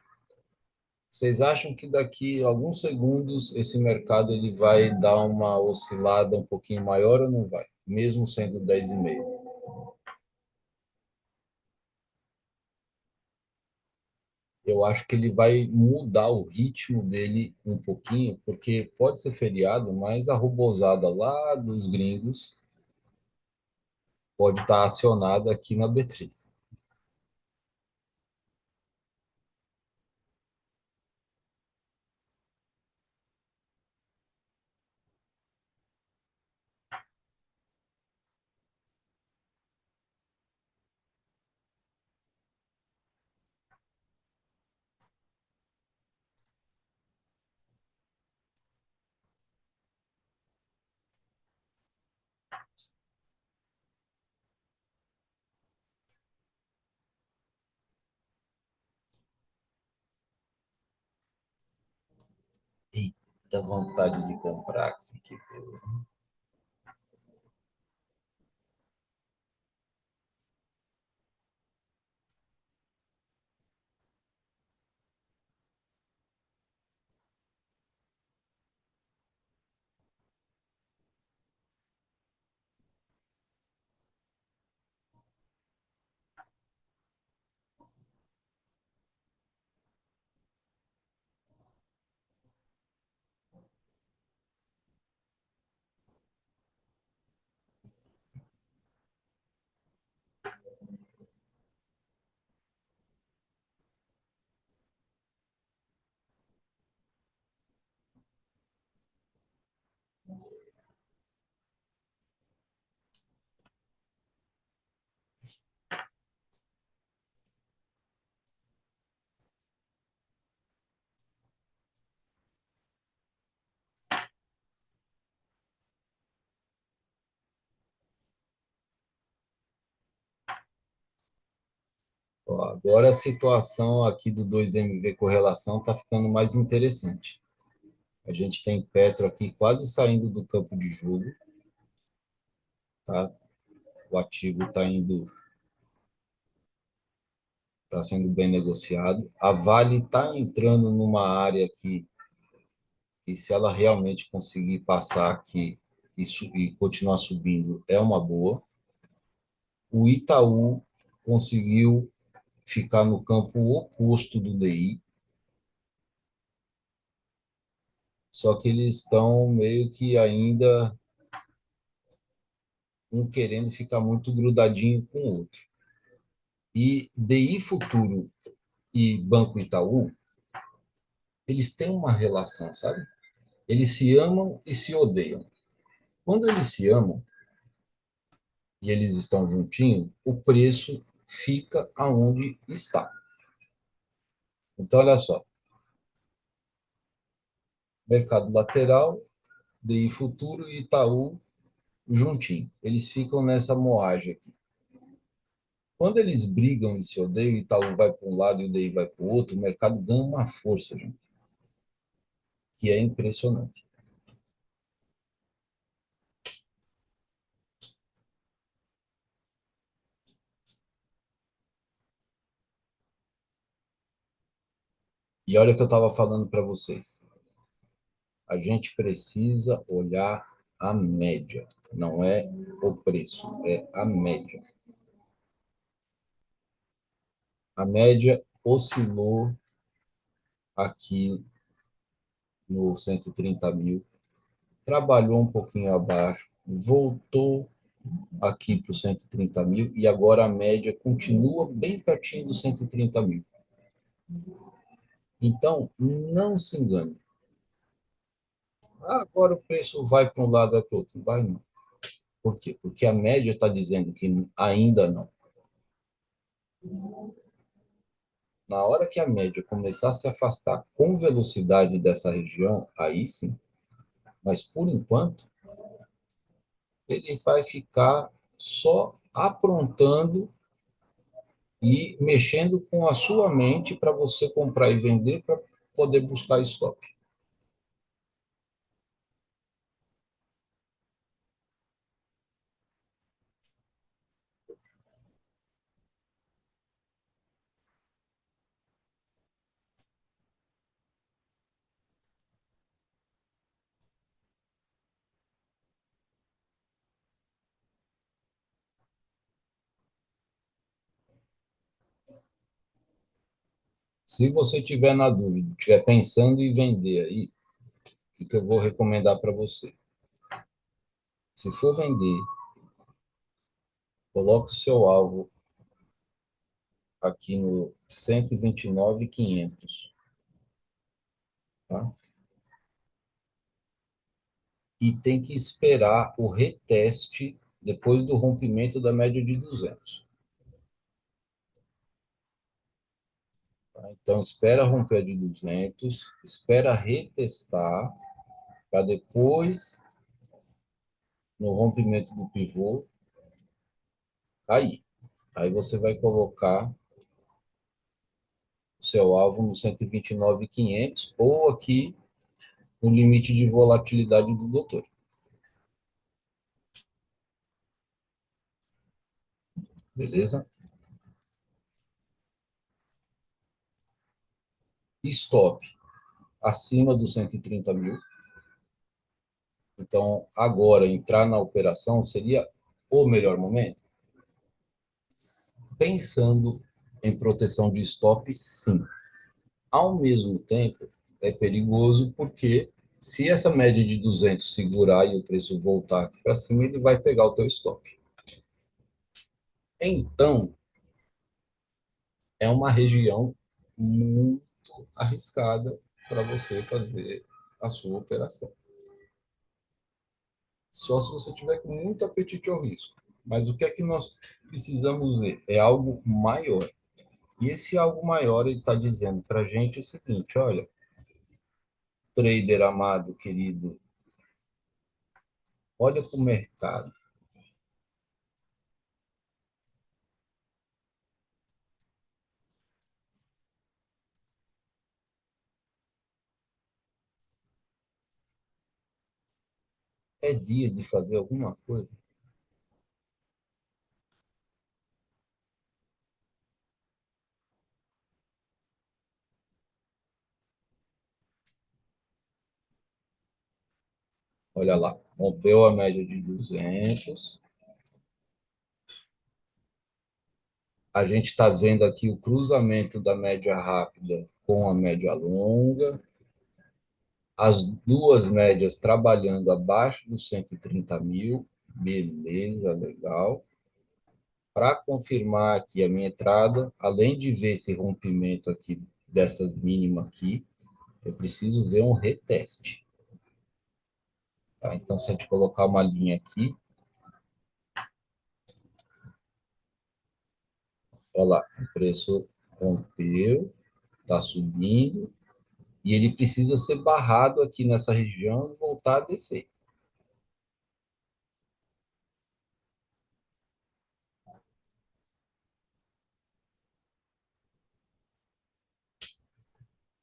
Vocês acham que daqui a alguns segundos esse mercado ele vai dar uma oscilada um pouquinho maior ou não vai? Mesmo sendo 10h30? Eu acho que ele vai mudar o ritmo dele um pouquinho, porque pode ser feriado, mas a robozada lá dos gringos pode estar acionada aqui na B3. Eita vontade de comprar aqui que deu. Ó, agora a situação aqui do 2MV correlação está ficando mais interessante. A gente tem Petro aqui quase saindo do campo de jogo, tá? O ativo está sendo bem negociado. A Vale está entrando numa área aqui e se ela realmente conseguir passar aqui e continuar subindo, é uma boa. O Itaú conseguiu ficar no campo oposto do DI, só que eles estão meio que ainda um querendo ficar muito grudadinho com o outro. E DI Futuro e Banco Itaú, eles têm uma relação, sabe? Eles se amam e se odeiam. Quando eles se amam e eles estão juntinhos, o preço fica aonde está. Então, olha só. Mercado lateral, DI Futuro e Itaú juntinho. Eles ficam nessa moagem aqui. Quando eles brigam e se odeiam, o Itaú vai para um lado e o DI vai para o outro, o mercado ganha uma força, gente, que é impressionante. E olha o que eu estava falando para vocês. A gente precisa olhar a média, não é o preço, é a média. A média oscilou aqui no 130 mil, trabalhou um pouquinho abaixo, voltou aqui para os 130 mil e agora a média continua bem pertinho dos 130 mil. Então, não se engane. Agora o preço vai para um lado, vai para o outro. Vai não. Por quê? Porque a média está dizendo que ainda não. Na hora que a média começar a se afastar com velocidade dessa região, aí sim. Mas, por enquanto, ele vai ficar só aprontando e mexendo com a sua mente para você comprar e vender para poder buscar stop. Se você tiver na dúvida, estiver pensando em vender aí, o que eu vou recomendar para você? Se for vender, coloque o seu alvo aqui no 129.500, tá? E tem que esperar o reteste depois do rompimento da média de 200. Tá? Então, espera romper de 200, espera retestar, para depois, no rompimento do pivô, cair. Aí você vai colocar o seu alvo no 129.500 ou aqui no limite de volatilidade do doutor. Beleza? Stop acima dos 130 mil. Então, agora, entrar na operação seria o melhor momento? Pensando em proteção de stop, sim. Ao mesmo tempo, é perigoso porque se essa média de 200 segurar e o preço voltar aqui para cima, ele vai pegar o teu stop. Então, é uma região muito arriscada para você fazer a sua operação. Só se você tiver com muito apetite ao risco. Mas o que é que nós precisamos ver? É algo maior. E esse algo maior, ele está dizendo para a gente o seguinte, olha, trader amado, querido, olha para o mercado. é dia de fazer alguma coisa. Olha lá, rompeu a média de 200. A gente está vendo aqui o cruzamento da média rápida com a média longa. As duas médias trabalhando abaixo dos 130 mil. Beleza, legal. Para confirmar aqui a minha entrada, além de ver esse rompimento aqui dessas mínimas aqui, eu preciso ver um reteste. Tá? Então, se a gente colocar uma linha aqui, olha lá, o preço rompeu, está subindo, e ele precisa ser barrado aqui nessa região e voltar a descer.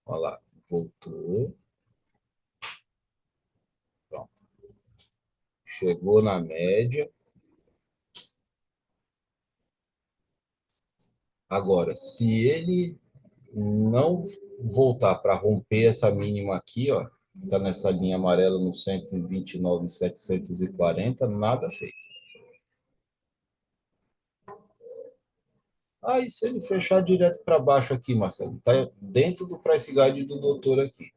Olha lá, voltou. Pronto. Chegou na média. Agora, se ele não voltar para romper essa mínima aqui, ó, está nessa linha amarela no 129.740, nada feito. Aí, se ele fechar direto para baixo aqui, Marcelo, está dentro do price guide do doutor aqui.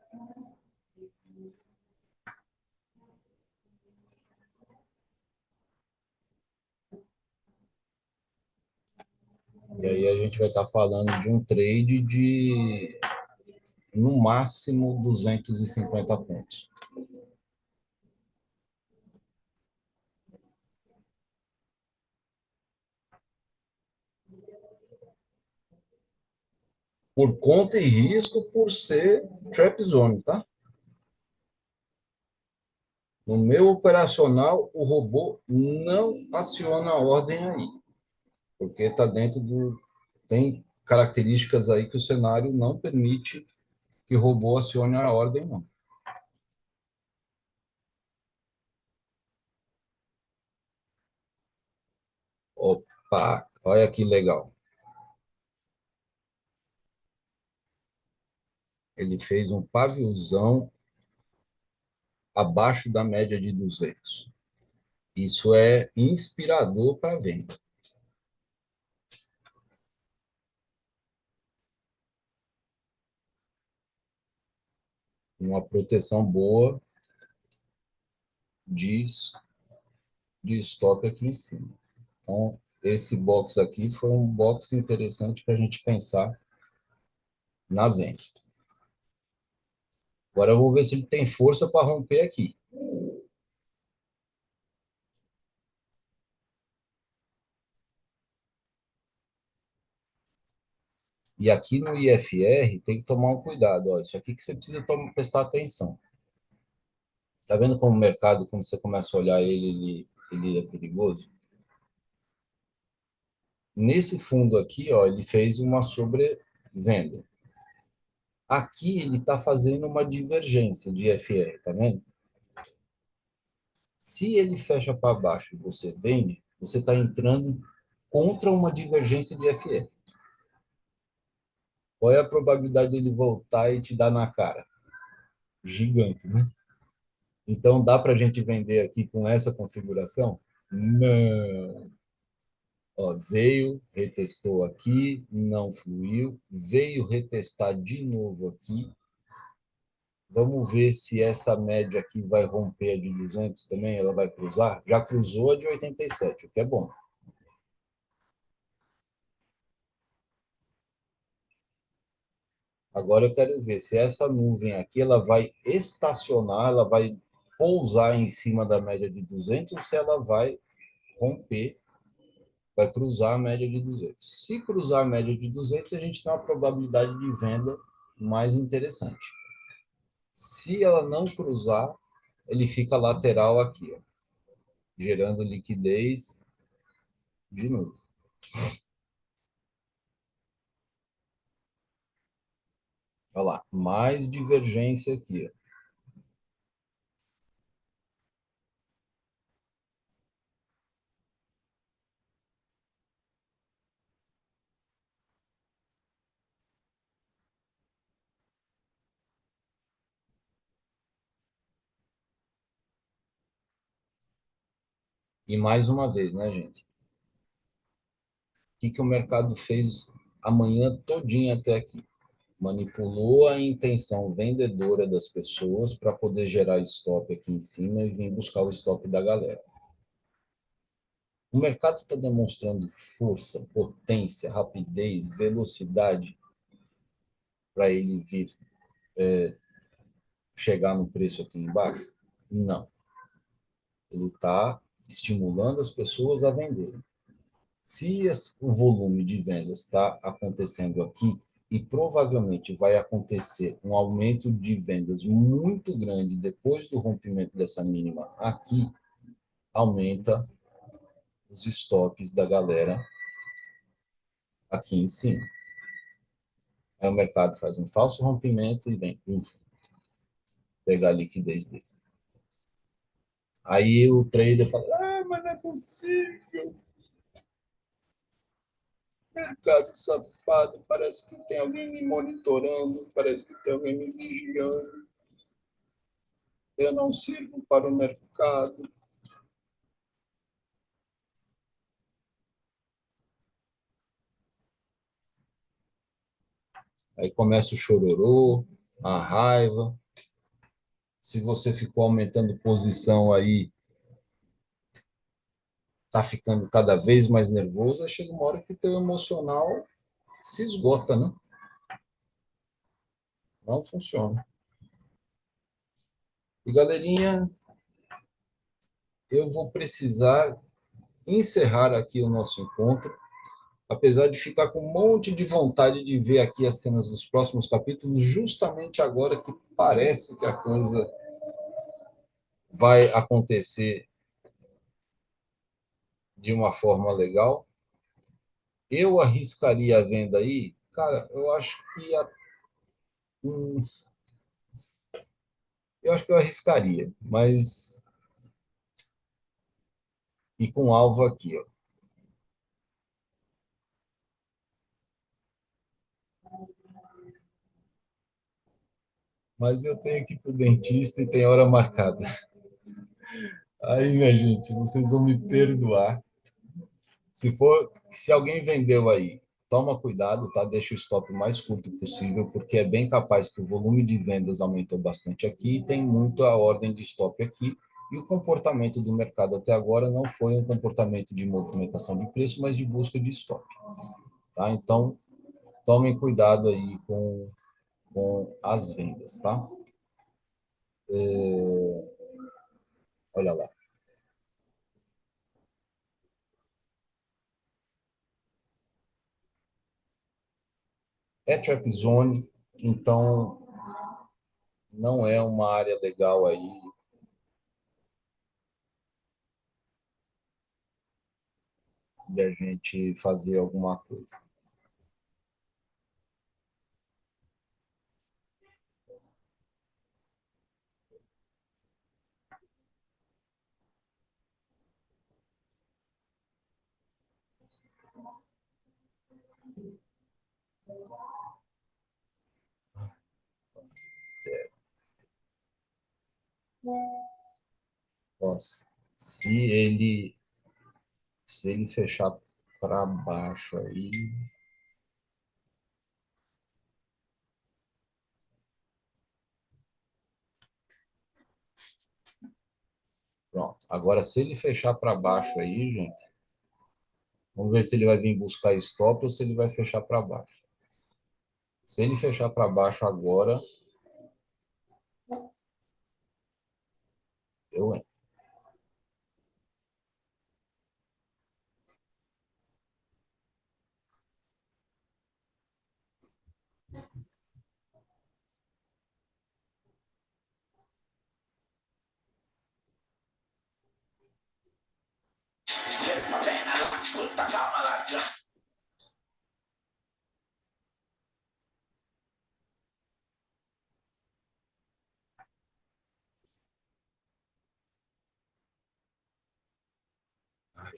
E aí a gente vai estar falando de um trade de, no máximo, 250 pontos. Por conta e risco, por ser trap zone, tá? No meu operacional, o robô não aciona a ordem aí, porque está dentro do... Tem características aí que o cenário não permite que o robô acione a ordem, não. Opa, olha que legal. Ele fez um paviozão abaixo da média de 200. Isso é inspirador para venda. Uma proteção boa de, de estoque aqui em cima. Então, esse box aqui foi um box interessante para a gente pensar na venda. Agora eu vou ver se ele tem força para romper aqui. E aqui no IFR tem que tomar um cuidado. Ó, isso aqui que você precisa prestar atenção. Tá vendo como o mercado, quando você começa a olhar ele é perigoso? Nesse fundo aqui, ó, ele fez uma sobrevenda. Aqui ele está fazendo uma divergência de IFR, tá vendo? Se ele fecha para baixo e você vende, você está entrando contra uma divergência de IFR. Qual é a probabilidade dele voltar e te dar na cara? Gigante, né? Então, dá para a gente vender aqui com essa configuração? Não. Ó, veio, retestou aqui, não fluiu, veio retestar de novo aqui. Vamos ver se essa média aqui vai romper a de 200 também, ela vai cruzar? Já cruzou a de 87, o que é bom. Agora eu quero ver se essa nuvem aqui ela vai estacionar, ela vai pousar em cima da média de 200 ou se ela vai romper, vai cruzar a média de 200. Se cruzar a média de 200, a gente tem uma probabilidade de venda mais interessante. Se ela não cruzar, ele fica lateral aqui, ó, gerando liquidez de novo. Olha lá, mais divergência aqui, ó. E mais uma vez, né, gente? O que que o mercado fez a manhã todinha até aqui? Manipulou a intenção vendedora das pessoas para poder gerar stop aqui em cima e vir buscar o stop da galera. O mercado está demonstrando força, potência, rapidez, velocidade para ele vir chegar no preço aqui embaixo? Não. Ele está estimulando as pessoas a venderem. Se o volume de vendas está acontecendo aqui, e provavelmente vai acontecer um aumento de vendas muito grande depois do rompimento dessa mínima aqui, aumenta os estoques da galera aqui em cima. Aí o mercado faz um falso rompimento e vem pegar a liquidez dele. Aí o trader fala, mas não é possível. Mercado safado, parece que tem alguém me monitorando, parece que tem alguém me vigiando. Eu não sirvo para o mercado. Aí começa o chororô, a raiva. Se você ficou aumentando posição aí, tá ficando cada vez mais nervoso, aí chega uma hora que o teu emocional se esgota, né? Não funciona. E galerinha, eu vou precisar encerrar aqui o nosso encontro, apesar de ficar com um monte de vontade de ver aqui as cenas dos próximos capítulos, justamente agora que parece que a coisa vai acontecer de uma forma legal. Eu arriscaria a venda aí? Cara, hum, eu acho que eu arriscaria, mas e com alvo aqui, ó. Mas eu tenho que ir pro dentista e tem hora marcada. Aí, minha gente, vocês vão me perdoar. Se alguém vendeu aí, toma cuidado, tá? Deixa o stop mais curto possível, porque é bem capaz que o volume de vendas aumentou bastante aqui e tem muito a ordem de stop aqui. E o comportamento do mercado até agora não foi um comportamento de movimentação de preço, mas de busca de stop, tá? Então, tomem cuidado aí com as vendas, tá? Olha lá. É trap zone, então não é uma área legal aí de a gente fazer alguma coisa. Nossa, se ele fechar para baixo aí, pronto. Agora, se ele fechar para baixo aí, gente, vamos ver se ele vai vir buscar stop ou se ele vai fechar para baixo. Se ele fechar para baixo agora, eu entro.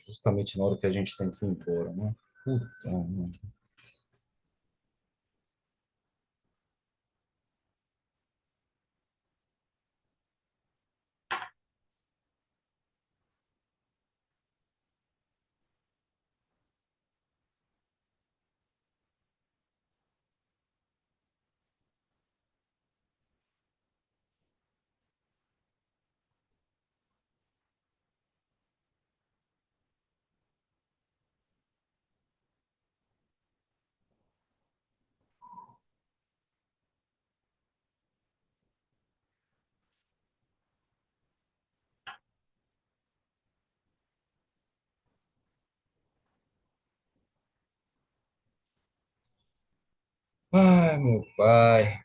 Justamente na hora que a gente tem que ir embora, né? Puta, mano. Ai, meu pai.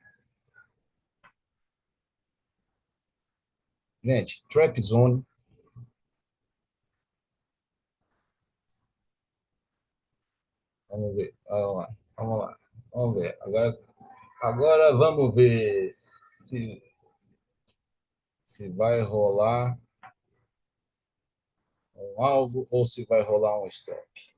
Gente, Trap Zone. Vamos ver. Vamos lá. Vamos lá. Vamos ver. Agora vamos ver se vai rolar um alvo ou se vai rolar um stop.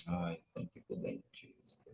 Ai, tem que ir pro dentista.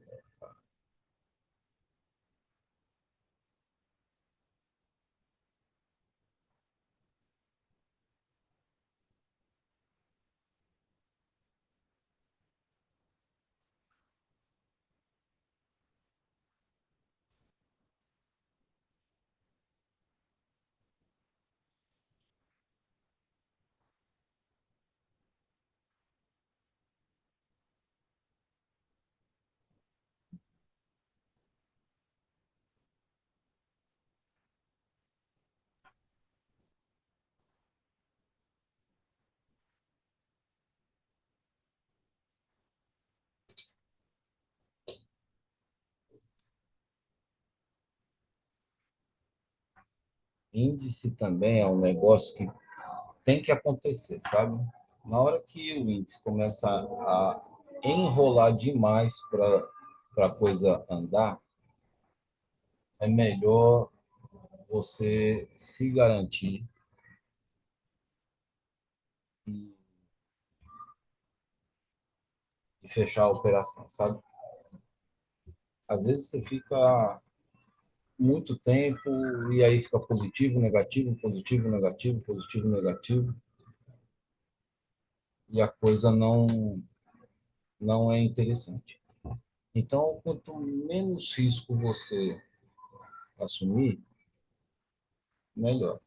Índice também é um negócio que tem que acontecer, sabe? Na hora que o índice começa a enrolar demais para a coisa andar, é melhor você se garantir e fechar a operação, sabe? Às vezes você fica muito tempo e aí fica positivo, negativo, positivo, negativo, positivo, negativo, e a coisa não é interessante. Então, quanto menos risco você assumir, melhor.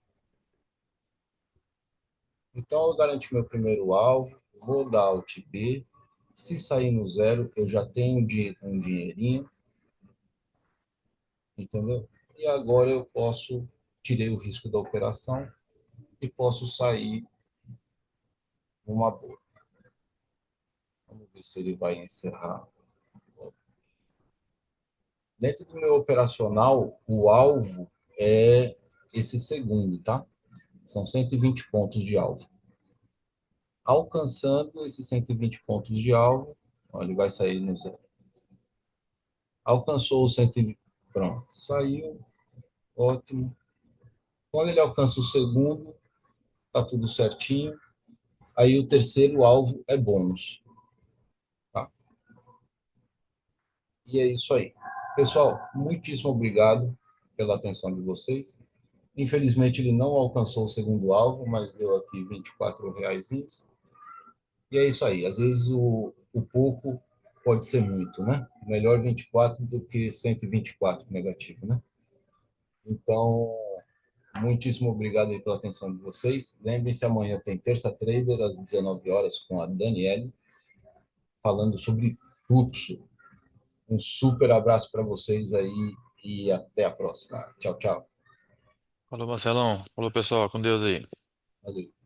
Então, eu garanti meu primeiro alvo, vou dar Alt B. Se sair no zero, eu já tenho um dinheirinho, entendeu? E agora eu tirei o risco da operação e posso sair numa boa. Vamos ver se ele vai encerrar. Dentro do meu operacional, o alvo é esse segundo, tá? São 120 pontos de alvo. Alcançando esses 120 pontos de alvo, ele vai sair no zero. Alcançou os 120, pronto, saiu, ótimo. Quando ele alcança o segundo, tá tudo certinho. Aí o terceiro alvo é bônus, tá? E é isso aí. Pessoal, muitíssimo obrigado pela atenção de vocês. Infelizmente ele não alcançou o segundo alvo, mas deu aqui R$ 24. E é isso aí. Às vezes o pouco pode ser muito, né? Melhor 24 do que 124 negativo, né? Então, muitíssimo obrigado aí pela atenção de vocês. Lembrem-se, amanhã tem Terça Trader às 19 horas com a Daniele, falando sobre fluxo. Um super abraço para vocês aí e até a próxima. Tchau, tchau. Falou, Marcelão. Falou, pessoal. Com Deus aí. Valeu.